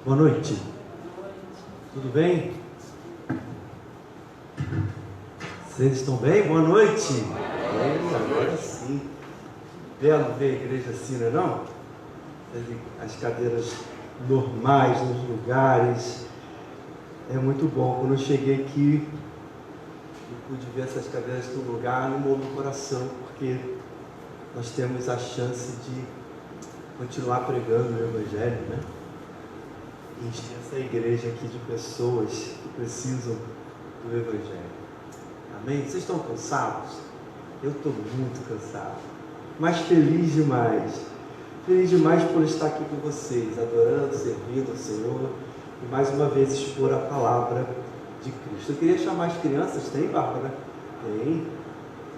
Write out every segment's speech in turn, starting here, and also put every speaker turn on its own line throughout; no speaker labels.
Boa noite. Tudo bem? Vocês estão bem? Boa noite. Agora sim. Belo ver a igreja assim, não é não? As cadeiras normais nos lugares. É muito bom. Quando eu cheguei aqui, eu pude ver essas cadeiras no lugar, animou meu coração, porque nós temos a chance de continuar pregando o Evangelho, né? E encher essa igreja aqui de pessoas que precisam do Evangelho. Amém? Vocês estão cansados? Eu estou muito cansado, mas feliz demais. Feliz demais por estar aqui com vocês, adorando, servindo ao Senhor e mais uma vez expor a palavra de Cristo. Eu queria chamar as crianças, tem, Bárbara? Tem.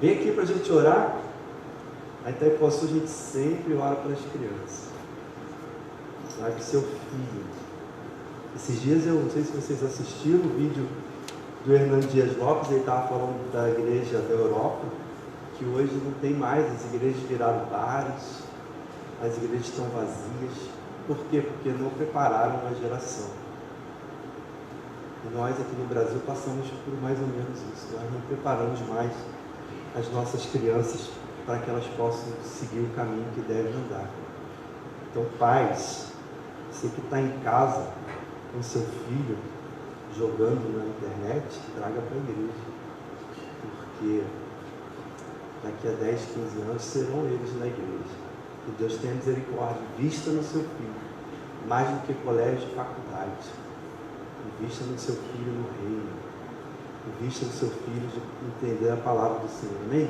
Vem aqui para a gente orar. A Itaipuaçu a gente sempre ora pelas crianças. Vai para o seu filho. Esses dias eu não sei se vocês assistiram o vídeo do Hernando Dias Lopes, ele estava falando da igreja da Europa, que hoje não tem mais, as igrejas viraram bares, as igrejas estão vazias. Por quê? Porque não prepararam a geração. E nós aqui no Brasil passamos por mais ou menos isso. Nós não preparamos mais as nossas crianças para que elas possam seguir o caminho que devem andar. Então, pais, você que está em casa com seu filho jogando na internet, traga para a igreja, porque daqui a 10, 15 anos serão eles na igreja. Que Deus tenha misericórdia, vista no seu filho, mais do que colégio e faculdade, vista no seu filho no reino, vista no seu filho de entender a palavra do Senhor. Amém?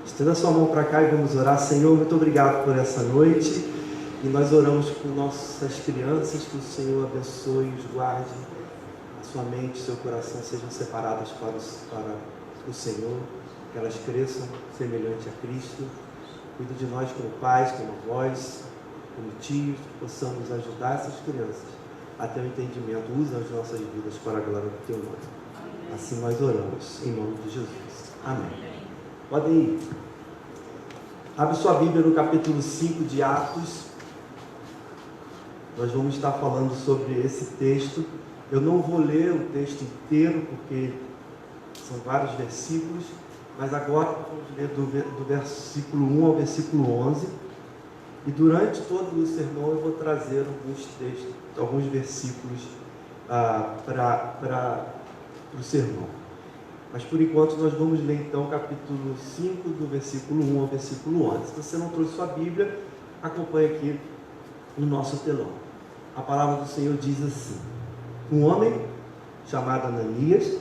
Estenda sua mão para cá e vamos orar. Senhor, muito obrigado por essa noite. E nós oramos por nossas crianças, que o Senhor abençoe e os guarde. A sua mente e seu coração sejam separadas para o Senhor, que elas cresçam semelhante a Cristo. Cuida de nós como pais, como avós, como tios, que possamos ajudar essas crianças a ter um entendimento. Usa as nossas vidas para a glória do Teu nome. Assim nós oramos, em nome de Jesus. Amém. Podem ir. Abre sua Bíblia no capítulo 5 de Atos. Nós vamos estar falando sobre esse texto. Eu não vou ler o texto inteiro, porque são vários versículos, mas agora vamos ler do versículo 1 ao versículo 11. E durante todo o sermão eu vou trazer alguns textos, alguns versículos para o sermão. Mas por enquanto nós vamos ler então o capítulo 5, do versículo 1 ao versículo 11. Se você não trouxe sua Bíblia, acompanhe aqui no nosso telão. A palavra do Senhor diz assim: um homem chamado Ananias,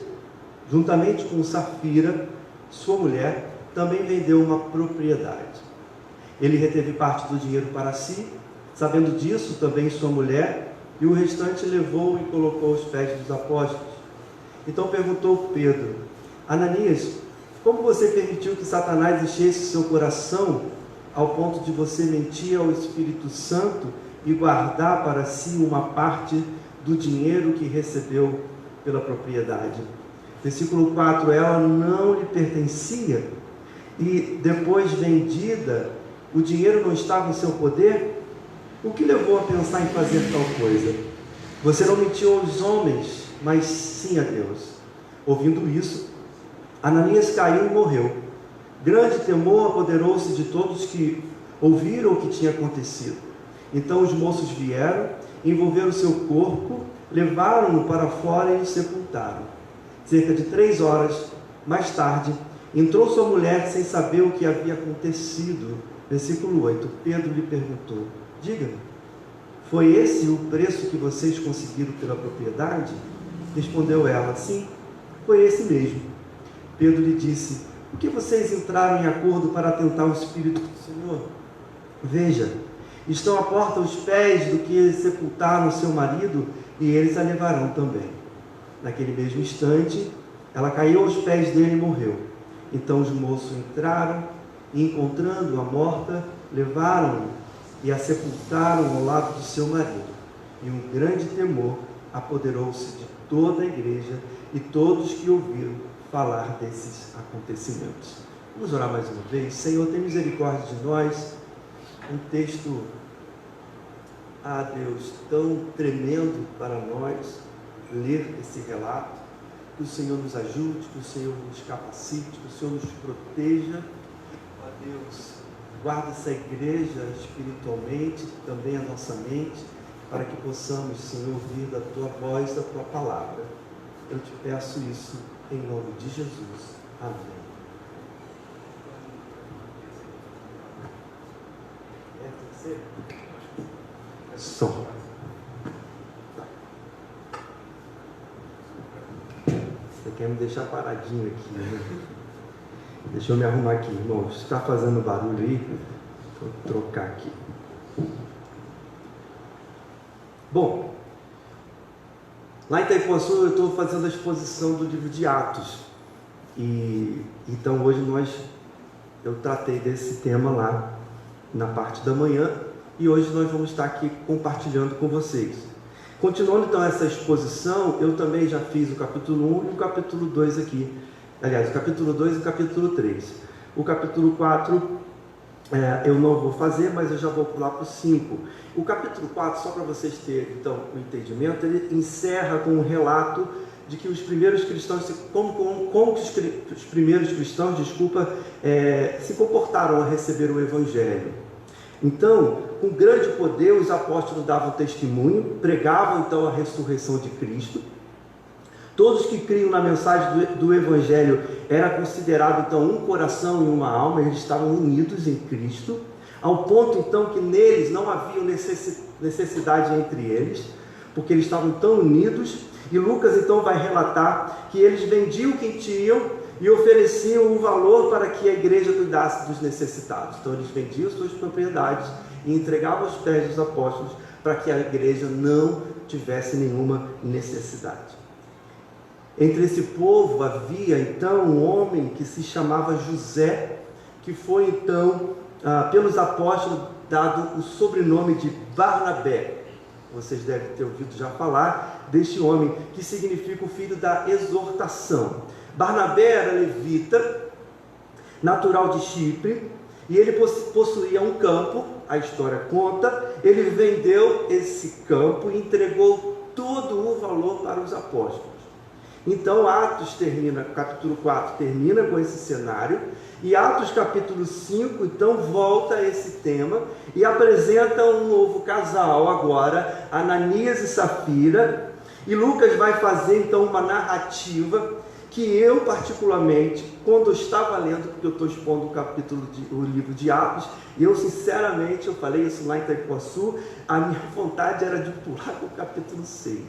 juntamente com Safira, sua mulher, também vendeu uma propriedade. Ele reteve parte do dinheiro para si, sabendo disso também sua mulher, e o restante levou e colocou aos pés dos apóstolos. Então perguntou Pedro: Ananias, como você permitiu que Satanás enchesse seu coração ao ponto de você mentir ao Espírito Santo e guardar para si uma parte do dinheiro que recebeu pela propriedade? Versículo 4, ela não lhe pertencia e depois vendida, o dinheiro não estava em seu poder? O que levou a pensar em fazer tal coisa? Você não mentiu aos homens, mas sim a Deus. Ouvindo isso, Ananias caiu e morreu. Grande temor apoderou-se de todos que ouviram o que tinha acontecido. Então os moços vieram, envolveram seu corpo, levaram-no para fora e o sepultaram. Cerca de 3 horas mais tarde, entrou sua mulher sem saber o que havia acontecido. Versículo 8, Pedro lhe perguntou: diga-me, foi esse o preço que vocês conseguiram pela propriedade? Respondeu ela: sim, foi esse mesmo. Pedro lhe disse: por que vocês entraram em acordo para tentar o Espírito do Senhor? Veja, estão à porta os pés do que sepultaram seu marido, e eles a levarão também. Naquele mesmo instante, ela caiu aos pés dele e morreu. Então os moços entraram e, encontrando-a morta, levaram-no e a sepultaram ao lado do seu marido. E um grande temor apoderou-se de toda a igreja e todos que ouviram falar desses acontecimentos. Vamos orar mais uma vez. Senhor, tem misericórdia de nós. Um texto Deus, tão tremendo para nós ler esse relato. Que o Senhor nos ajude, que o Senhor nos capacite, que o Senhor nos proteja. Deus, guarda essa igreja espiritualmente, também a nossa mente, para que possamos, Senhor, ouvir da Tua voz, da Tua palavra. Eu te peço isso em nome de Jesus. Amém. Som. Você quer me deixar paradinho aqui, né? Deixa eu me arrumar aqui, irmãos. Está fazendo barulho aí? Vou trocar aqui. Bom, lá em Itaipuaçu eu estou fazendo a exposição do livro de Atos. Então hoje eu tratei desse tema lá na parte da manhã e hoje nós vamos estar aqui compartilhando com vocês. Continuando então essa exposição, eu também já fiz o capítulo 1 e o capítulo 2 aqui. Aliás, o capítulo 2 e o capítulo 3. O capítulo 4 eu não vou fazer, mas eu já vou pular para o 5. O capítulo 4, só para vocês terem então o entendimento, ele encerra com um relato de que os primeiros cristãos, como os primeiros cristãos, se comportaram a receber o Evangelho. Então, com grande poder, os apóstolos davam testemunho, pregavam então a ressurreição de Cristo. Todos que criam na mensagem do Evangelho era considerado então um coração e uma alma, eles estavam unidos em Cristo, ao ponto então que neles não havia necessidade entre eles, porque eles estavam tão unidos. E Lucas então vai relatar que eles vendiam o que tinham e ofereciam o valor para que a igreja cuidasse dos necessitados. Então eles vendiam suas propriedades e entregavam aos pés dos apóstolos para que a igreja não tivesse nenhuma necessidade. Entre esse povo havia então um homem que se chamava José, que foi então pelos apóstolos dado o sobrenome de Barnabé. Vocês devem ter ouvido já falar deste homem, que significa o filho da exortação. Barnabé era levita, natural de Chipre, e ele possuía um campo, a história conta. Ele vendeu esse campo e entregou todo o valor para os apóstolos. Então Atos capítulo 4 termina com esse cenário, e Atos capítulo 5 então volta a esse tema e apresenta um novo casal agora, Ananias e Safira, e Lucas vai fazer então uma narrativa que eu particularmente, quando eu estava lendo, porque eu estou expondo o livro de Atos, e eu sinceramente, eu falei isso lá em Itaipuaçu, a minha vontade era de pular para o capítulo 6.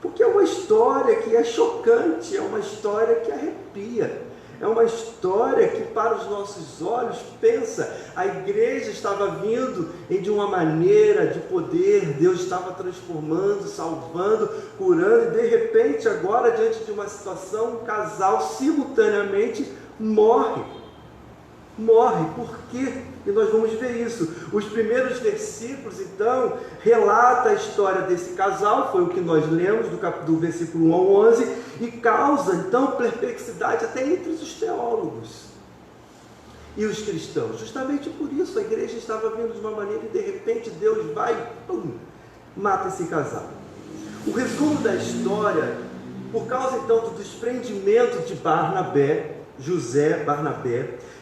Porque é uma história que é chocante, é uma história que arrepia, é uma história que para os nossos olhos, pensa, a igreja estava vindo de uma maneira de poder, Deus estava transformando, salvando, curando, e de repente agora diante de uma situação, um casal simultaneamente morre. Por quê? E nós vamos ver isso. Os primeiros versículos, então, relata a história desse casal, foi o que nós lemos, do versículo 1 ao 11, e causa, então, perplexidade até entre os teólogos e os cristãos. Justamente por isso, a igreja estava vindo de uma maneira e, de repente, Deus vai e mata esse casal. O resumo da história, por causa, então, do desprendimento de Barnabé,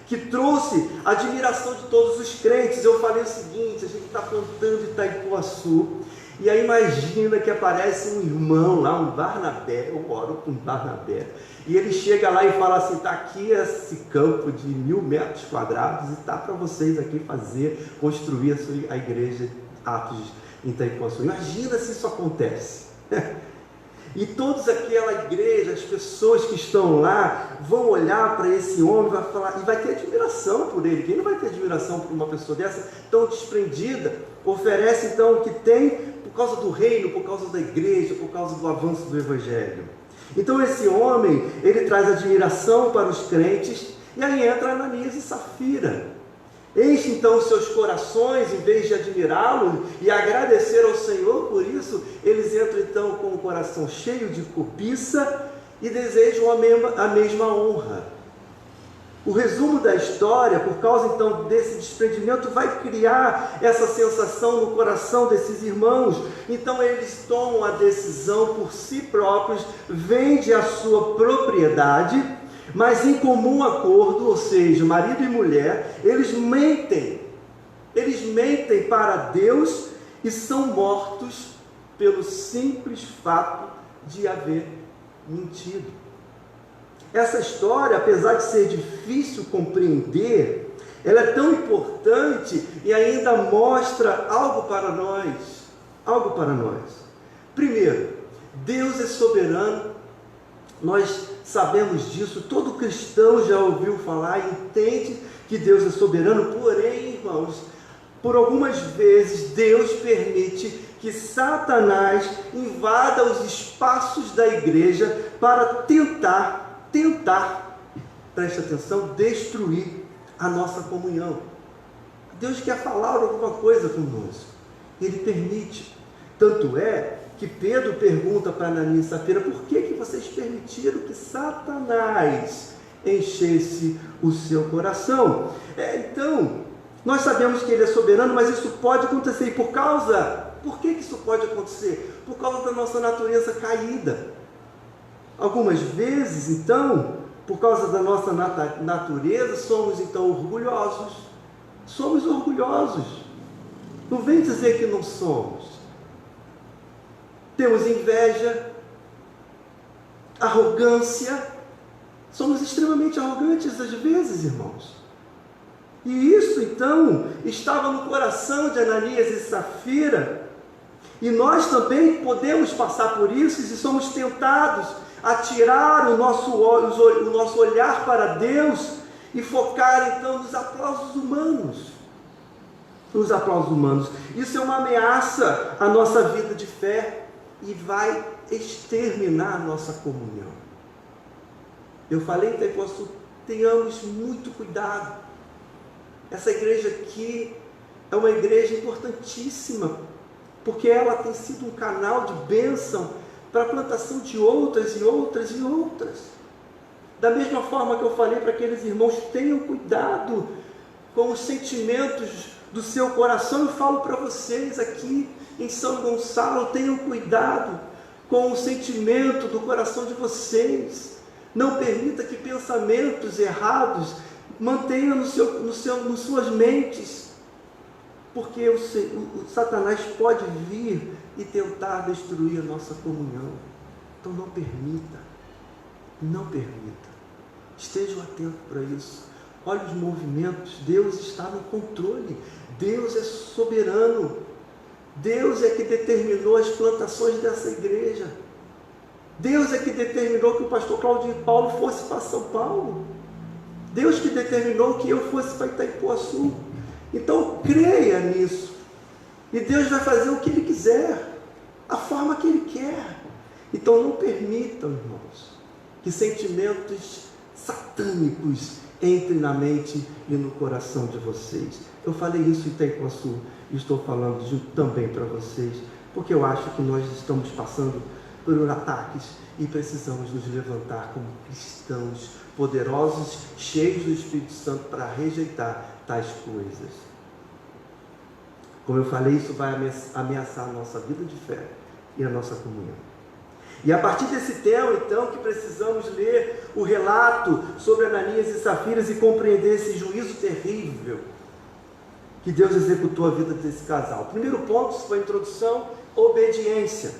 que trouxe a admiração de todos os crentes. Eu falei o seguinte: a gente está plantando Itaipuaçu, e aí imagina que aparece um irmão lá, um Barnabé, eu oro com Barnabé, e ele chega lá e fala assim: está aqui esse campo de 1.000 metros quadrados, e está para vocês aqui construir a igreja Atos em Itaipuaçu. Imagina se isso acontece. E todos aquela igreja, as pessoas que estão lá, vão olhar para esse homem e vai falar, e vai ter admiração por ele. Quem não vai ter admiração por uma pessoa dessa, tão desprendida? Oferece então o que tem por causa do reino, por causa da igreja, por causa do avanço do evangelho. Então esse homem, ele traz admiração para os crentes, e aí entra Ananias e Safira. Enche então os seus corações, em vez de admirá-lo e agradecer ao Senhor por isso, eles entram então com o coração cheio de cobiça e desejam a mesma honra. O resumo da história, por causa então desse desprendimento, vai criar essa sensação no coração desses irmãos. Então eles tomam a decisão por si próprios, vendem a sua propriedade, mas em comum acordo, ou seja, marido e mulher, eles mentem para Deus e são mortos pelo simples fato de haver mentido. Essa história, apesar de ser difícil compreender, ela é tão importante e ainda mostra algo para nós. Algo para nós. Primeiro, Deus é soberano. Nós sabemos disso. Todo cristão já ouviu falar e entende que Deus é soberano. Porém, irmãos, por algumas vezes Deus permite que Satanás invada os espaços da igreja para tentar, preste atenção, destruir a nossa comunhão. Deus quer falar alguma coisa conosco, Ele permite. Tanto é que Pedro pergunta para Ananias e Safira: por que vocês permitiram que Satanás enchesse o seu coração? Então, nós sabemos que Ele é soberano, mas isso pode acontecer. E por que isso pode acontecer? Por causa da nossa natureza caída. Algumas vezes, então, por causa da nossa natureza, somos então orgulhosos. Somos orgulhosos. Não vem dizer que não somos. Temos inveja, arrogância. Somos extremamente arrogantes às vezes, irmãos. E isso, então, estava no coração de Ananias e Safira. E nós também podemos passar por isso e somos tentados a tirar o nosso olhar para Deus e focar então nos aplausos humanos. Nos aplausos humanos. Isso é uma ameaça à nossa vida de fé e vai exterminar a nossa comunhão. Eu falei, então, tenhamos muito cuidado. Essa igreja aqui é uma igreja importantíssima, porque ela tem sido um canal de bênção para a plantação de outras e outras e outras. Da mesma forma que eu falei para aqueles irmãos, tenham cuidado com os sentimentos do seu coração. Eu falo para vocês aqui em São Gonçalo, tenham cuidado com o sentimento do coração de vocês. Não permita que pensamentos errados mantenham nas suas mentes, porque o Satanás pode vir e tentar destruir a nossa comunhão. Então não permita, estejam atentos para isso. Olhe os movimentos, Deus está no controle, Deus é soberano, Deus é que determinou as plantações dessa igreja, Deus é que determinou que o pastor Claudinho Paulo fosse para São Paulo, Deus que determinou que eu fosse para Itaipuaçu. Então creia nisso, e Deus vai fazer o que Ele quiser, a forma que Ele quer. Então não permitam, irmãos, que sentimentos satânicos entrem na mente e no coração de vocês. Eu falei isso em Itaipuaçu e estou falando também para vocês, porque eu acho que nós estamos passando por ataques e precisamos nos levantar como cristãos poderosos, cheios do Espírito Santo, para rejeitar tais coisas. Como eu falei, isso vai ameaçar a nossa vida de fé e a nossa comunhão. E a partir desse tema, então, que precisamos ler o relato sobre Ananias e Safira e compreender esse juízo terrível que Deus executou a vida desse casal. O primeiro ponto, isso foi a introdução, obediência.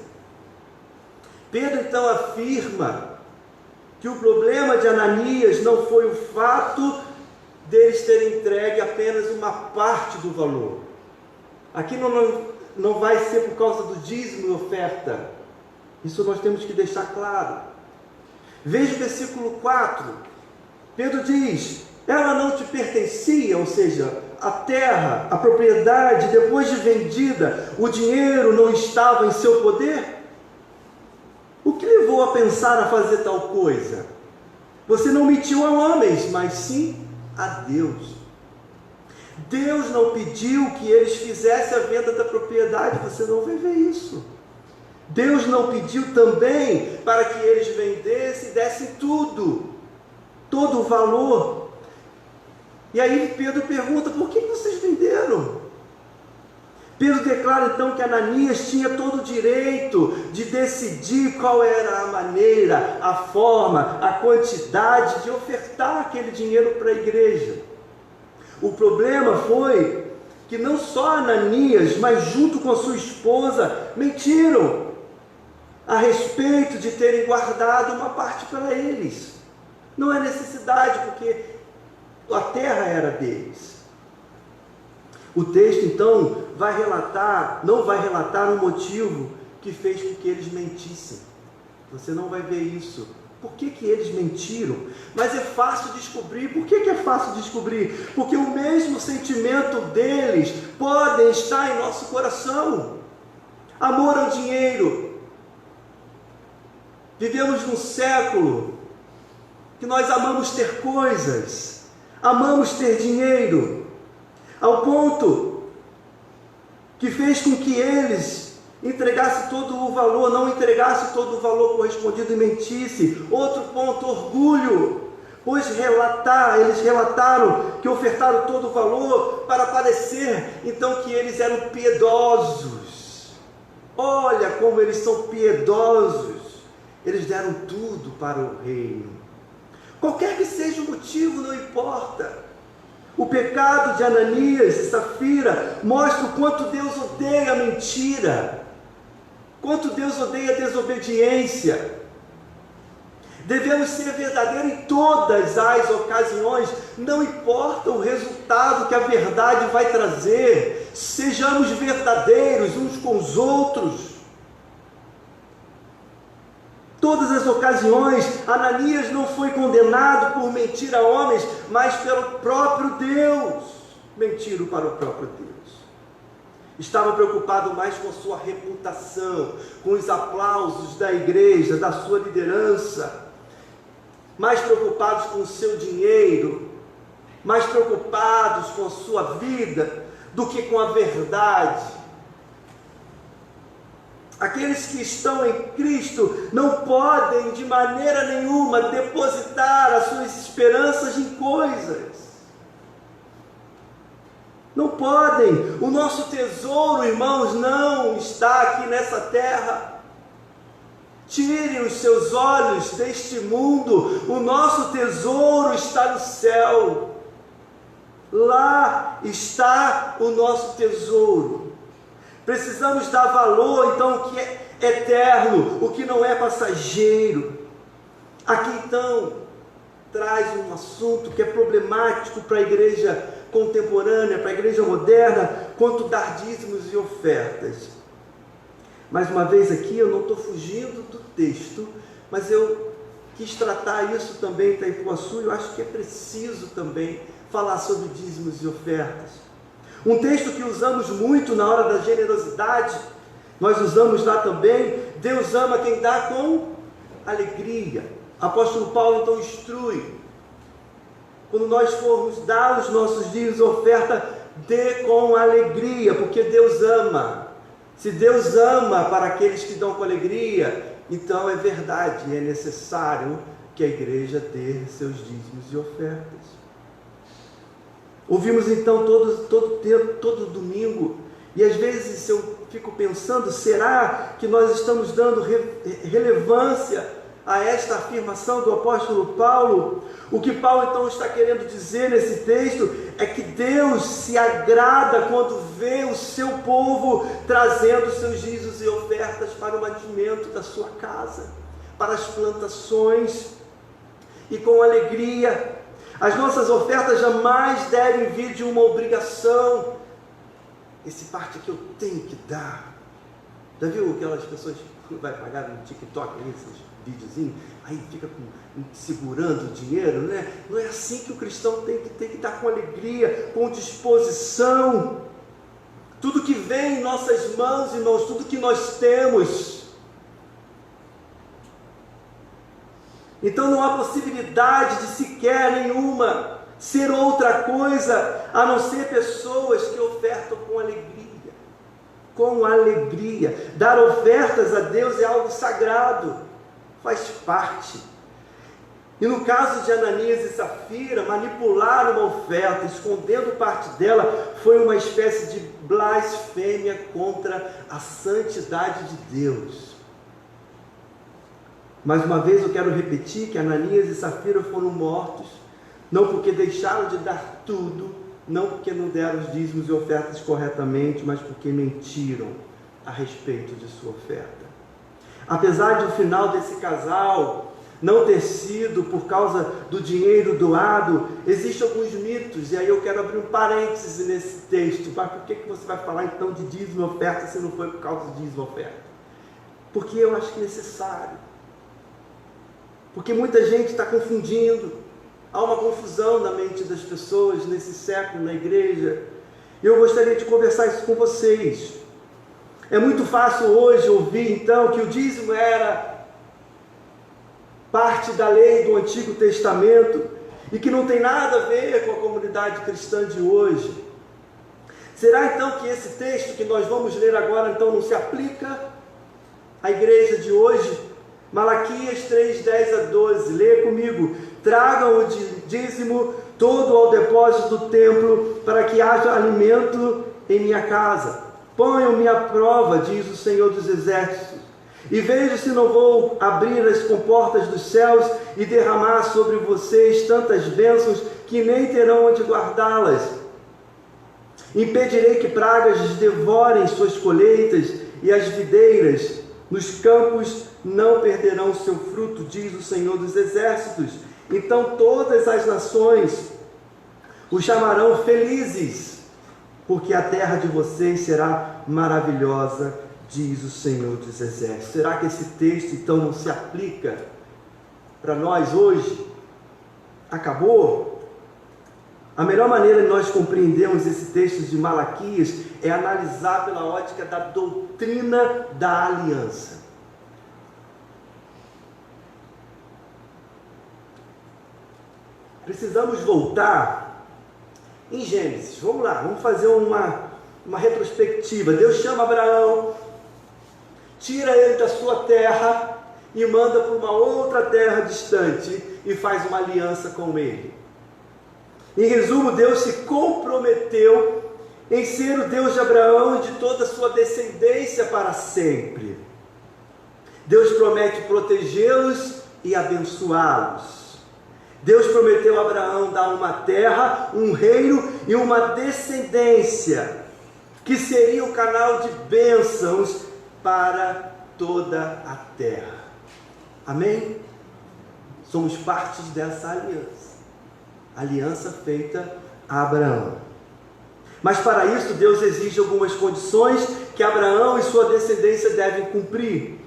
Pedro, então, afirma que o problema de Ananias não foi o fato deles terem entregue apenas uma parte do valor. Aqui não vai ser por causa do dízimo e oferta. Isso nós temos que deixar claro. Veja o versículo 4. Pedro diz: ela não te pertencia, ou seja, a terra, a propriedade, depois de vendida, o dinheiro não estava em seu poder? O que levou a pensar a fazer tal coisa? Você não mentiu a homens, mas sim a Deus. Deus não pediu que eles fizessem a venda da propriedade, você não vai ver isso. Deus não pediu também para que eles vendessem e dessem tudo, todo o valor. E aí Pedro pergunta: por que vocês venderam? Pedro declara então que Ananias tinha todo o direito de decidir qual era a maneira, a forma, a quantidade de ofertar aquele dinheiro para a igreja. O problema foi que não só Ananias, mas junto com a sua esposa, mentiram a respeito de terem guardado uma parte para eles. Não é necessidade, porque a terra era deles. O texto então não vai relatar o motivo que fez com que eles mentissem. Você não vai ver isso. Por que eles mentiram? Mas é fácil descobrir. Por que é fácil descobrir? Porque o mesmo sentimento deles pode estar em nosso coração. Amor ao dinheiro. Vivemos num século que nós amamos ter coisas, amamos ter dinheiro, ao ponto que fez com que eles entregassem todo o valor, não entregassem todo o valor correspondido e mentisse. Outro ponto, orgulho, pois eles relataram que ofertaram todo o valor para parecer então que eles eram piedosos. Olha como eles são piedosos, eles deram tudo para o reino. Qualquer que seja o motivo, não importa. O pecado de Ananias e Safira mostra o quanto Deus odeia a mentira, quanto Deus odeia a desobediência. Devemos ser verdadeiros em todas as ocasiões, não importa o resultado que a verdade vai trazer, sejamos verdadeiros uns com os outros. Todas as ocasiões, Ananias não foi condenado por mentir a homens, mas pelo próprio Deus. Mentiram para o próprio Deus. Estava preocupado mais com a sua reputação, com os aplausos da igreja, da sua liderança, mais preocupados com o seu dinheiro, mais preocupados com a sua vida, do que com a verdade. Aqueles que estão em Cristo não podem de maneira nenhuma depositar as suas esperanças em coisas. Não podem. O nosso tesouro, irmãos, não está aqui nessa terra. Tirem os seus olhos deste mundo. O nosso tesouro está no céu. Lá está o nosso tesouro. Precisamos dar valor, então, ao que é eterno, o que não é passageiro. Aqui, então, traz um assunto que é problemático para a igreja contemporânea, para a igreja moderna, quanto dar dízimos e ofertas. Mais uma vez aqui, eu não estou fugindo do texto, mas eu quis tratar isso também em Itaipuaçu, e eu acho que é preciso também falar sobre dízimos e ofertas. Um texto que usamos muito na hora da generosidade, nós usamos lá também: Deus ama quem dá com alegria. Apóstolo Paulo então instrui: quando nós formos dar os nossos dízimos e oferta, dê com alegria, porque Deus ama. Se Deus ama para aqueles que dão com alegria, então é verdade, é necessário que a igreja dê seus dízimos e ofertas. Ouvimos então todo domingo, e às vezes eu fico pensando: será que nós estamos dando relevância a esta afirmação do apóstolo Paulo? O que Paulo então está querendo dizer nesse texto é que Deus se agrada quando vê o seu povo trazendo seus dízimos e ofertas para o mantimento da sua casa, para as plantações, e com alegria. As nossas ofertas jamais devem vir de uma obrigação. Esse parte aqui eu tenho que dar. Já viu aquelas pessoas que vai pagar no TikTok, esses videozinhos, aí fica segurando o dinheiro, né? Não é assim que o cristão tem que dar com alegria, com disposição. Tudo que vem em nossas mãos, irmãos, tudo que nós temos. Então não há possibilidade de sequer nenhuma ser outra coisa a não ser pessoas que ofertam com alegria. Com alegria. Dar ofertas a Deus é algo sagrado, faz parte. E no caso de Ananias e Safira, manipular uma oferta, escondendo parte dela, foi uma espécie de blasfêmia contra a santidade de Deus. Mais uma vez eu quero repetir que Ananias e Safira foram mortos, não porque deixaram de dar tudo, não porque não deram os dízimos e ofertas corretamente, mas porque mentiram a respeito de sua oferta. Apesar de o final desse casal não ter sido por causa do dinheiro doado, existem alguns mitos, e aí eu quero abrir um parêntese nesse texto. Mas por que você vai falar então de dízimo e oferta se não foi por causa de dízimo e oferta? Porque eu acho que é necessário. Porque muita gente está confundindo. Há uma confusão na mente das pessoas nesse século, na igreja. E eu gostaria de conversar isso com vocês. É muito fácil hoje ouvir então que o dízimo era parte da lei do Antigo Testamento e que não tem nada a ver com a comunidade cristã de hoje. Será então que esse texto que nós vamos ler agora então não se aplica à igreja de hoje? Malaquias 3, 10 a 12, leia comigo. Tragam o dízimo todo ao depósito do templo, para que haja alimento em minha casa. Ponham-me à prova, diz o Senhor dos Exércitos, e vejo se não vou abrir as comportas dos céus e derramar sobre vocês tantas bênçãos que nem terão onde guardá-las. Impedirei que pragas devorem suas colheitas, e as videiras nos campos não perderão o seu fruto, diz o Senhor dos Exércitos. Então todas as nações o chamarão felizes, porque a terra de vocês será maravilhosa, diz o Senhor dos Exércitos. Será que esse texto então não se aplica para nós hoje? Acabou? A melhor maneira de nós compreendermos esse texto de Malaquias é analisar pela ótica da doutrina da aliança. Precisamos voltar em Gênesis. Vamos lá, vamos fazer uma retrospectiva. Deus chama Abraão, tira ele da sua terra e manda para uma outra terra distante e faz uma aliança com ele. Em resumo, Deus se comprometeu em ser o Deus de Abraão e de toda a sua descendência para sempre. Deus promete protegê-los e abençoá-los. Deus prometeu a Abraão dar uma terra, um reino e uma descendência, que seria o canal de bênçãos para toda a terra. Amém? Somos parte dessa aliança feita a Abraão. Mas para isso Deus exige algumas condições que Abraão e sua descendência devem cumprir.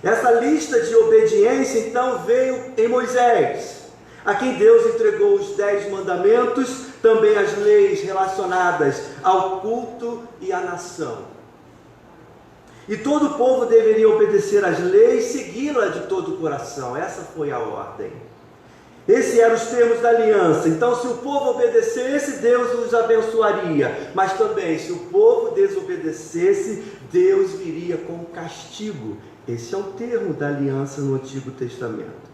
Essa lista de obediência então veio em Moisés, a quem Deus entregou os 10 mandamentos, também as leis relacionadas ao culto e à nação. E todo o povo deveria obedecer às leis, segui-la de todo o coração. Essa foi a ordem. Esses eram os termos da aliança. Então, se o povo obedecesse, Deus os abençoaria. Mas também, se o povo desobedecesse, Deus viria com castigo. Esse é o termo da aliança no Antigo Testamento.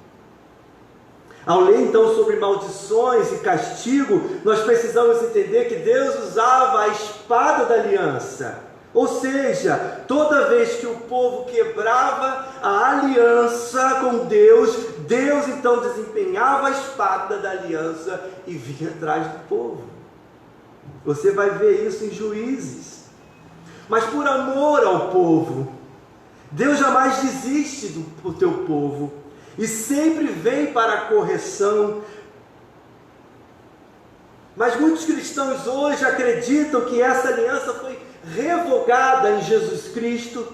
Ao ler então sobre maldições e castigo, nós precisamos entender que Deus usava a espada da aliança. Ou seja, toda vez que o povo quebrava a aliança com Deus, Deus então desempenhava a espada da aliança e vinha atrás do povo. Você vai ver isso em Juízes. Mas por amor ao povo, Deus jamais desiste do teu povo e sempre vem para a correção. Mas muitos cristãos hoje acreditam que essa aliança foi revogada em Jesus Cristo.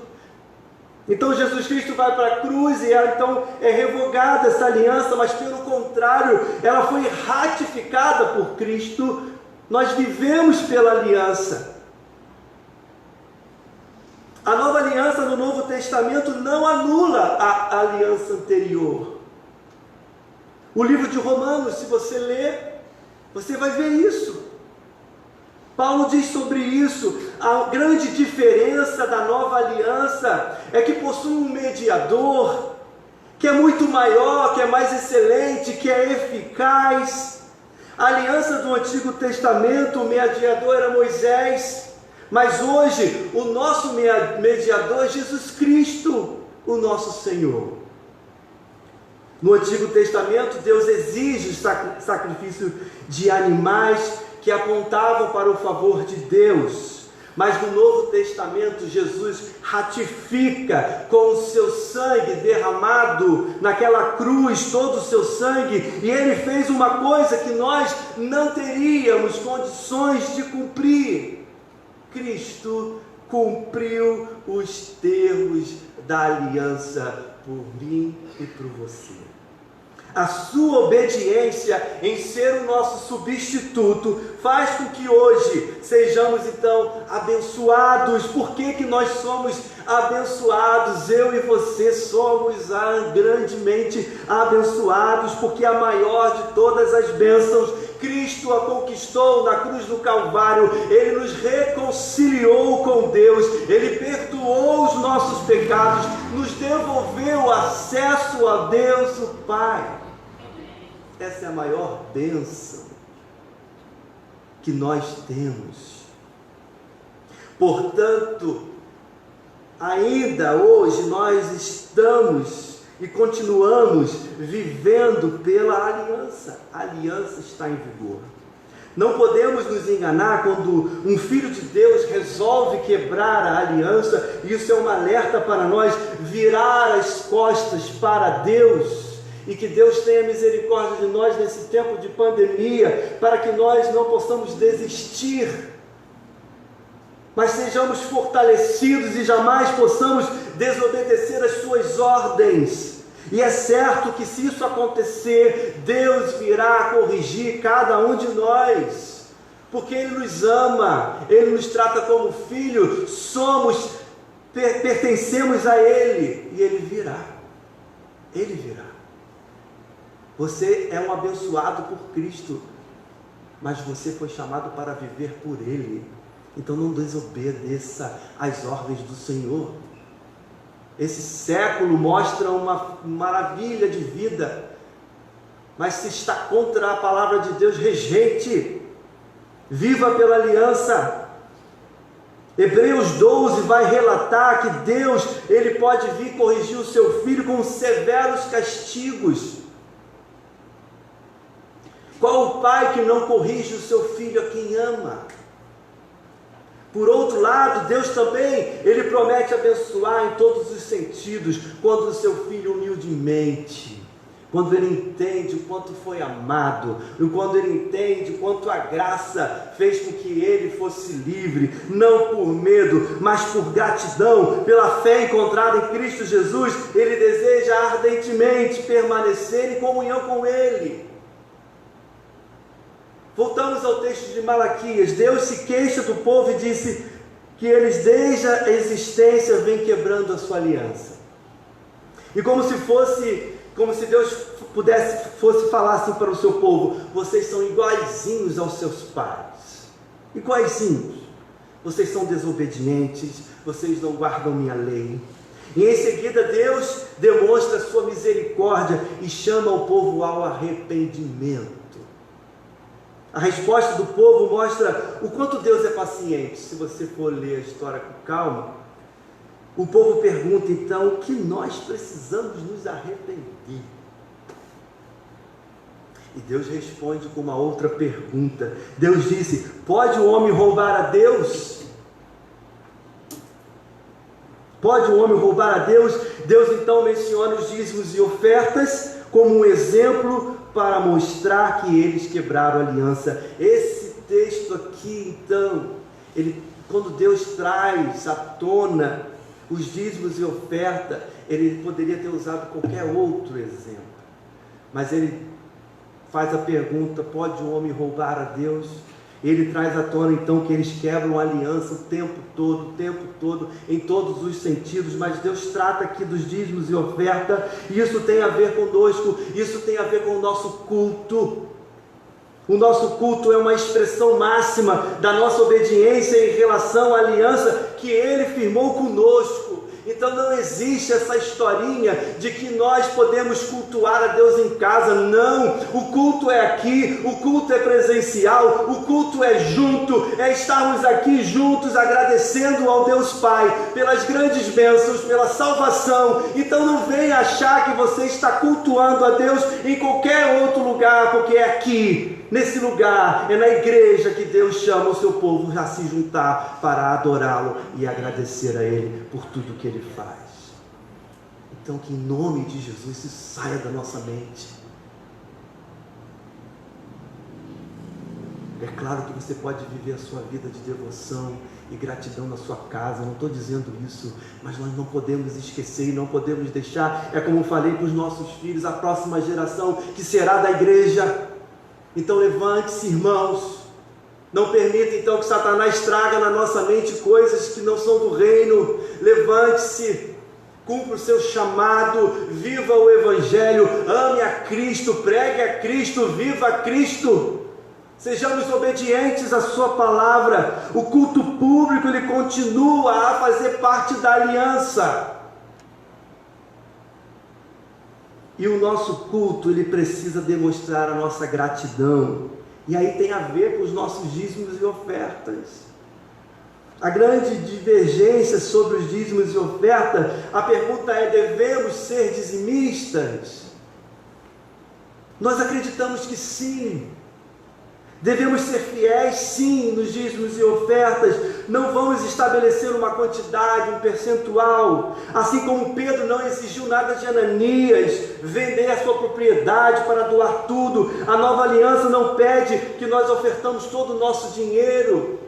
Então Jesus Cristo vai para a cruz e então é revogada essa aliança, mas pelo contrário, ela foi ratificada por Cristo. Nós vivemos pela aliança. A nova aliança no Novo Testamento não anula a aliança anterior. O livro de Romanos, se você ler, você vai ver isso. Paulo diz sobre isso. A grande diferença da nova aliança é que possui um mediador que é muito maior, que é mais excelente, que é eficaz. A aliança do Antigo Testamento, o mediador era Moisés, mas hoje o nosso mediador é Jesus Cristo, o nosso Senhor. No Antigo Testamento, Deus exige o sacrifício de animais que apontavam para o favor de Deus. Mas no Novo Testamento, Jesus ratifica com o seu sangue derramado naquela cruz, todo o seu sangue, e Ele fez uma coisa que nós não teríamos condições de cumprir. Cristo cumpriu os termos da aliança por mim e por você. A sua obediência em ser o nosso substituto faz com que hoje sejamos então abençoados. Por que nós somos abençoados? Eu e você somos grandemente abençoados, porque a maior de todas as bênçãos Cristo a conquistou na cruz do Calvário. Ele nos reconciliou com Deus, Ele perdoou os nossos pecados, nos devolveu acesso a Deus o Pai. Essa é a maior bênção que nós temos. Portanto, ainda hoje nós estamos e continuamos vivendo pela aliança. A aliança está em vigor. Não podemos nos enganar quando um filho de Deus resolve quebrar a aliança. Isso é um alerta para nós virar as costas para Deus. E que Deus tenha misericórdia de nós nesse tempo de pandemia, para que nós não possamos desistir, mas sejamos fortalecidos e jamais possamos desobedecer as suas ordens. E é certo que se isso acontecer, Deus virá corrigir cada um de nós, porque Ele nos ama, Ele nos trata como filho, pertencemos a Ele, e Ele virá. Você é um abençoado por Cristo, mas você foi chamado para viver por Ele. Então não desobedeça às ordens do Senhor. Esse século mostra uma maravilha de vida, mas se está contra a palavra de Deus, rejeite. Viva pela aliança. Hebreus 12 vai relatar que Deus, Ele pode vir corrigir o seu filho com severos castigos. Qual o pai que não corrige o seu filho a quem ama? Por outro lado, Deus também, Ele promete abençoar em todos os sentidos, quando o seu filho humildemente, quando ele entende o quanto foi amado, e quando ele entende o quanto a graça fez com que ele fosse livre, não por medo, mas por gratidão, pela fé encontrada em Cristo Jesus, ele deseja ardentemente permanecer em comunhão com Ele. Voltamos ao texto de Malaquias. Deus se queixa do povo e disse que eles desde a existência vêm quebrando a sua aliança. E como se Deus fosse falar assim para o seu povo: vocês são iguaizinhos aos seus pais, iguaizinhos, vocês são desobedientes, vocês não guardam minha lei. E em seguida Deus demonstra sua misericórdia e chama o povo ao arrependimento. A resposta do povo mostra o quanto Deus é paciente. Se você for ler a história com calma, o povo pergunta então: o que nós precisamos nos arrepender? E Deus responde com uma outra pergunta. Deus disse: pode o homem roubar a Deus? Pode o homem roubar a Deus? Deus então menciona os dízimos e ofertas como um exemplo para mostrar que eles quebraram a aliança. Esse texto aqui, então, quando Deus traz à tona os dízimos e oferta, Ele poderia ter usado qualquer outro exemplo, mas Ele faz a pergunta: pode o homem roubar a Deus? Ele traz à tona então que eles quebram a aliança o tempo todo, em todos os sentidos, mas Deus trata aqui dos dízimos e oferta, e isso tem a ver conosco, isso tem a ver com o nosso culto. O nosso culto é uma expressão máxima da nossa obediência em relação à aliança que Ele firmou conosco. Então não existe essa historinha de que nós podemos cultuar a Deus em casa. Não, o culto é aqui, o culto é presencial, o culto é junto, é estarmos aqui juntos agradecendo ao Deus Pai pelas grandes bênçãos, pela salvação. Então não venha achar que você está cultuando a Deus em qualquer outro lugar, porque é aqui, nesse lugar, é na igreja que Deus chama o seu povo a se juntar para adorá-lo e agradecer a Ele por tudo que Ele faz. Então que em nome de Jesus isso saia da nossa mente. É claro que você pode viver a sua vida de devoção e gratidão na sua casa, não estou dizendo isso, mas nós não podemos esquecer e não podemos deixar, é como eu falei para os nossos filhos, a próxima geração que será da igreja. Então levante-se, irmãos, não permita então que Satanás traga na nossa mente coisas que não são do reino. Levante-se, cumpra o seu chamado, viva o Evangelho, ame a Cristo, pregue a Cristo, viva a Cristo. Sejamos obedientes à sua palavra. O culto público, ele continua a fazer parte da aliança. E o nosso culto, ele precisa demonstrar a nossa gratidão. E aí tem a ver com os nossos dízimos e ofertas. A grande divergência sobre os dízimos e ofertas, a pergunta é: devemos ser dizimistas? Nós acreditamos que sim. Devemos ser fiéis, sim, nos dízimos e ofertas. Não vamos estabelecer uma quantidade, um percentual. Assim como Pedro não exigiu nada de Ananias, vender a sua propriedade para doar tudo. A nova aliança não pede que nós ofertamos todo o nosso dinheiro.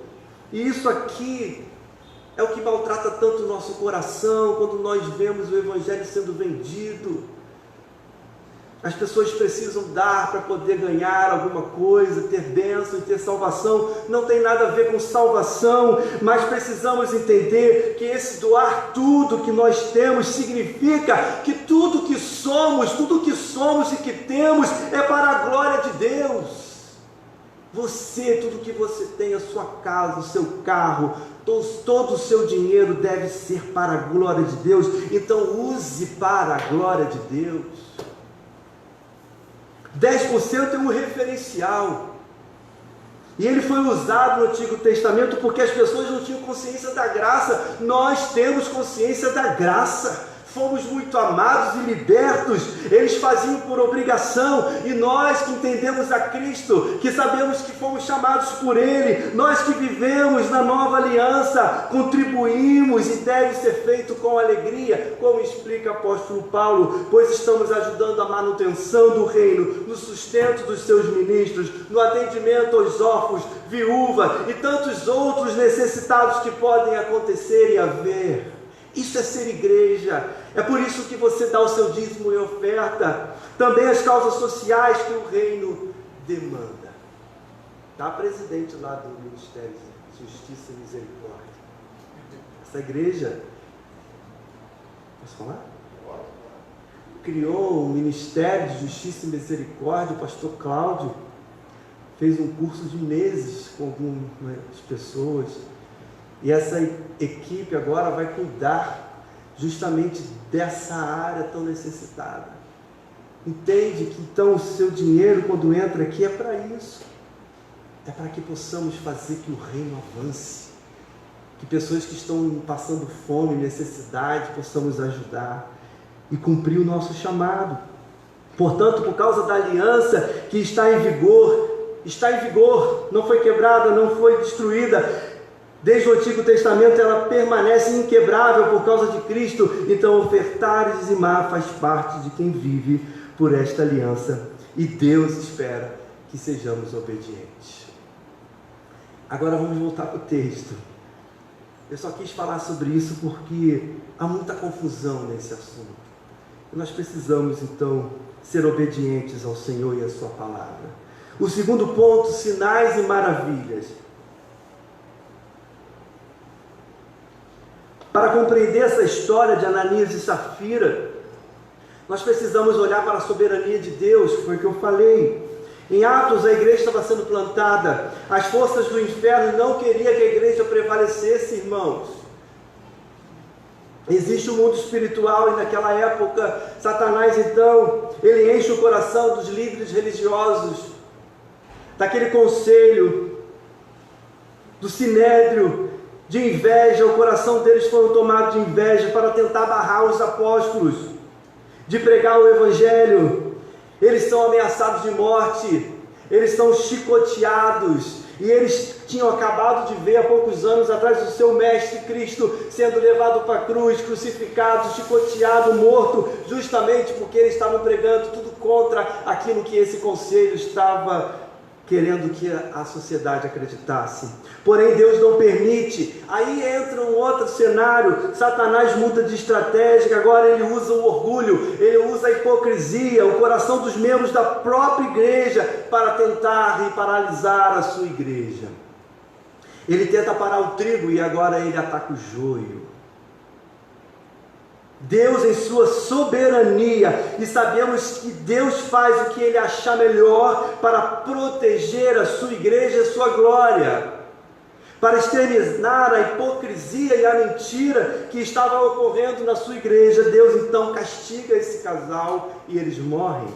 E isso aqui é o que maltrata tanto o nosso coração, quando nós vemos o Evangelho sendo vendido. As pessoas precisam dar para poder ganhar alguma coisa, ter bênção e ter salvação. Não tem nada a ver com salvação, mas precisamos entender que esse doar tudo que nós temos significa que tudo que somos e que temos é para a glória de Deus. Você, tudo que você tem, a sua casa, o seu carro, todo o seu dinheiro deve ser para a glória de Deus. Então use para a glória de Deus. 10% é um referencial, e ele foi usado no Antigo Testamento porque as pessoas não tinham consciência da graça. Nós temos consciência da graça, fomos muito amados e libertos. Eles faziam por obrigação, e nós que entendemos a Cristo, que sabemos que fomos chamados por Ele, nós que vivemos na nova aliança, contribuímos, e deve ser feito com alegria, como explica o apóstolo Paulo, pois estamos ajudando a manutenção do reino, no sustento dos seus ministros, no atendimento aos órfãos, viúva e tantos outros necessitados que podem acontecer e haver. Isso é ser igreja. É por isso que você dá o seu dízimo e oferta. Também as causas sociais que o reino demanda. Está a presidente lá do Ministério de Justiça e Misericórdia. Essa igreja, posso falar? Criou o Ministério de Justiça e Misericórdia. O pastor Cláudio fez um curso de meses com algumas pessoas. E essa equipe agora vai cuidar justamente dessa área tão necessitada. Entende que então o seu dinheiro, quando entra aqui, é para isso. É para que possamos fazer que o reino avance. Que pessoas que estão passando fome, necessidade, possamos ajudar e cumprir o nosso chamado. Portanto, por causa da aliança que está em vigor, não foi quebrada, não foi destruída. Desde o Antigo Testamento ela permanece inquebrável por causa de Cristo. Então ofertar e dizimar faz parte de quem vive por esta aliança. E Deus espera que sejamos obedientes. Agora vamos voltar para o texto. Eu só quis falar sobre isso porque há muita confusão nesse assunto. E nós precisamos então ser obedientes ao Senhor e à sua palavra. O segundo ponto, sinais e maravilhas. Para compreender essa história de Ananias e Safira, nós precisamos olhar para a soberania de Deus. Foi o que eu falei. Em Atos, a igreja estava sendo plantada. As forças do inferno não queriam que a igreja prevalecesse, irmãos. Existe o mundo espiritual, e naquela época, Satanás, então, ele enche o coração dos líderes religiosos, daquele conselho, do sinédrio, de inveja. O coração deles foi tomado de inveja para tentar barrar os apóstolos de pregar o evangelho. Eles são ameaçados de morte, eles são chicoteados, e eles tinham acabado de ver há poucos anos atrás o seu mestre Cristo sendo levado para a cruz, crucificado, chicoteado, morto, justamente porque eles estavam pregando tudo contra aquilo que esse conselho estava querendo que a sociedade acreditasse. Porém, Deus não permite. Aí entra um outro cenário. Satanás muda de estratégia. Agora ele usa o orgulho, ele usa a hipocrisia, o coração dos membros da própria igreja, para tentar paralisar a sua igreja. Ele tenta parar o trigo e agora ele ataca o joio. Deus, em sua soberania, e sabemos que Deus faz o que Ele achar melhor para proteger a sua igreja e a sua glória, para exterminar a hipocrisia e a mentira que estava ocorrendo na sua igreja. Deus então castiga esse casal e eles morrem.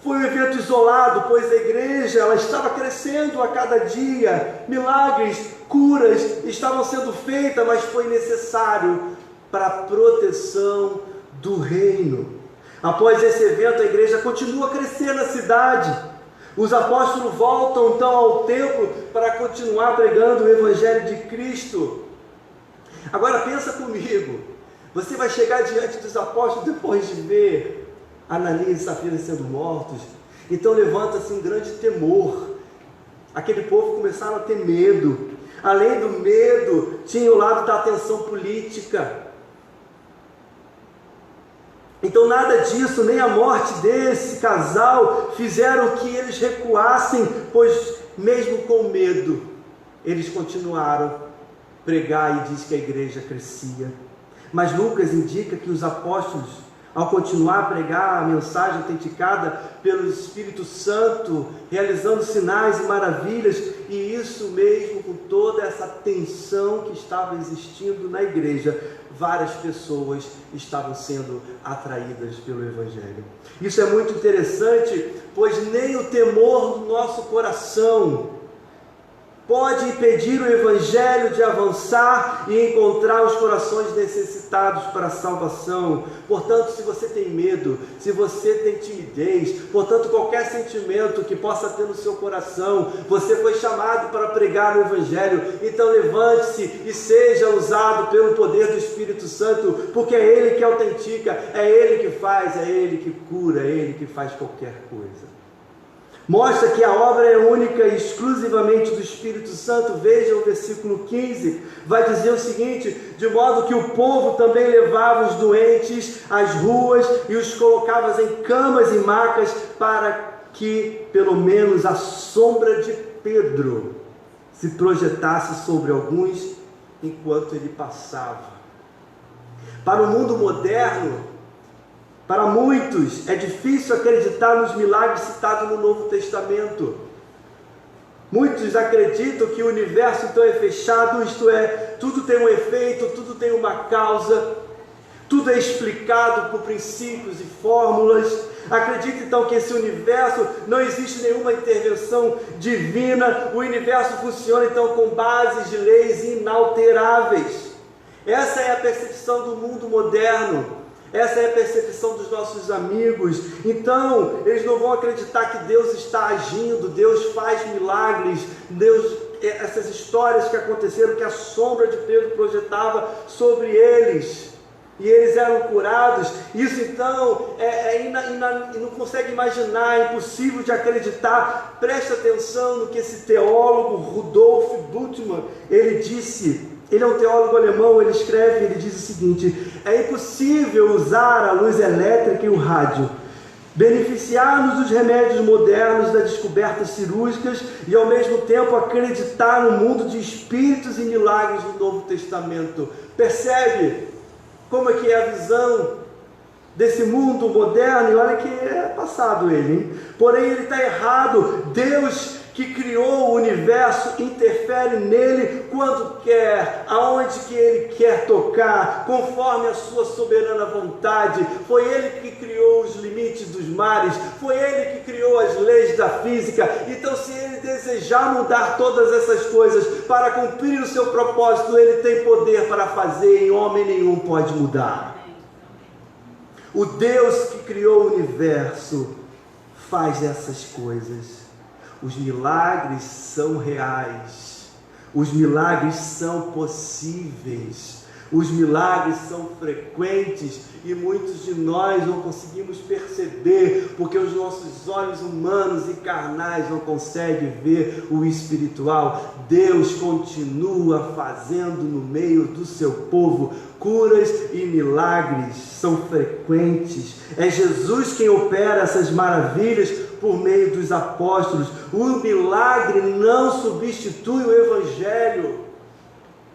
Foi um evento isolado, pois a igreja ela estava crescendo a cada dia, milagres, curas estavam sendo feitas, mas foi necessário para a proteção do reino. Após esse evento, a igreja continua a crescer na cidade. Os apóstolos voltam então ao templo para continuar pregando o evangelho de Cristo. Agora pensa comigo, você vai chegar diante dos apóstolos depois de ver Ananias e Safira sendo mortos, então levanta-se um grande temor. Aquele povo começaram a ter medo. Além do medo, tinha o lado da atenção política. Então nada disso, nem a morte desse casal, fizeram que eles recuassem, pois mesmo com medo, eles continuaram a pregar, e diz que a igreja crescia. Mas Lucas indica que os apóstolos, ao continuar a pregar a mensagem autenticada pelo Espírito Santo, realizando sinais e maravilhas, e isso mesmo com toda essa tensão que estava existindo na igreja, várias pessoas estavam sendo atraídas pelo Evangelho. Isso é muito interessante, pois nem o temor do nosso coração pode impedir o Evangelho de avançar e encontrar os corações necessitados para a salvação. Portanto, se você tem medo, se você tem timidez, portanto, qualquer sentimento que possa ter no seu coração, você foi chamado para pregar o Evangelho. Então levante-se e seja usado pelo poder do Espírito Santo, porque é Ele que autentica, é Ele que faz, é Ele que cura, é Ele que faz qualquer coisa. Mostra que a obra é única e exclusivamente do Espírito Santo. Veja o versículo 15, vai dizer o seguinte: de modo que o povo também levava os doentes às ruas e os colocava em camas e macas, para que pelo menos a sombra de Pedro se projetasse sobre alguns enquanto ele passava. Para o mundo moderno, para muitos, é difícil acreditar nos milagres citados no Novo Testamento. Muitos acreditam que o universo então é fechado, isto é, tudo tem um efeito, tudo tem uma causa, tudo é explicado por princípios e fórmulas. Acredita então que esse universo não existe nenhuma intervenção divina, o universo funciona então com bases de leis inalteráveis. Essa é a percepção do mundo moderno. Essa é a percepção dos nossos amigos. Então, eles não vão acreditar que Deus está agindo, Deus faz milagres, essas histórias que aconteceram, que a sombra de Pedro projetava sobre eles, e eles eram curados. Isso então, não consegue imaginar, é impossível de acreditar. Preste atenção no que esse teólogo, Rudolf Bultmann, ele disse. Ele é um teólogo alemão, ele escreve, ele diz o seguinte: é impossível usar a luz elétrica e o rádio, beneficiar-nos dos remédios modernos, das descobertas cirúrgicas, e ao mesmo tempo acreditar no mundo de espíritos e milagres do Novo Testamento. Percebe como é que é a visão desse mundo moderno? E olha que é passado ele, hein? Porém ele está errado. Deus que criou o universo interfere nele quando quer, aonde que ele quer tocar, conforme a sua soberana vontade. Foi ele que criou os limites dos mares, foi ele que criou as leis da física. Então, se ele desejar mudar todas essas coisas para cumprir o seu propósito, ele tem poder para fazer, e homem nenhum pode mudar. O Deus que criou o universo faz essas coisas. Os milagres são reais, os milagres são possíveis, os milagres são frequentes, e muitos de nós não conseguimos perceber, porque os nossos olhos humanos e carnais não conseguem ver o espiritual. Deus continua fazendo no meio do seu povo curas e milagres, são frequentes. É Jesus quem opera essas maravilhas por meio dos apóstolos. O milagre não substitui o Evangelho.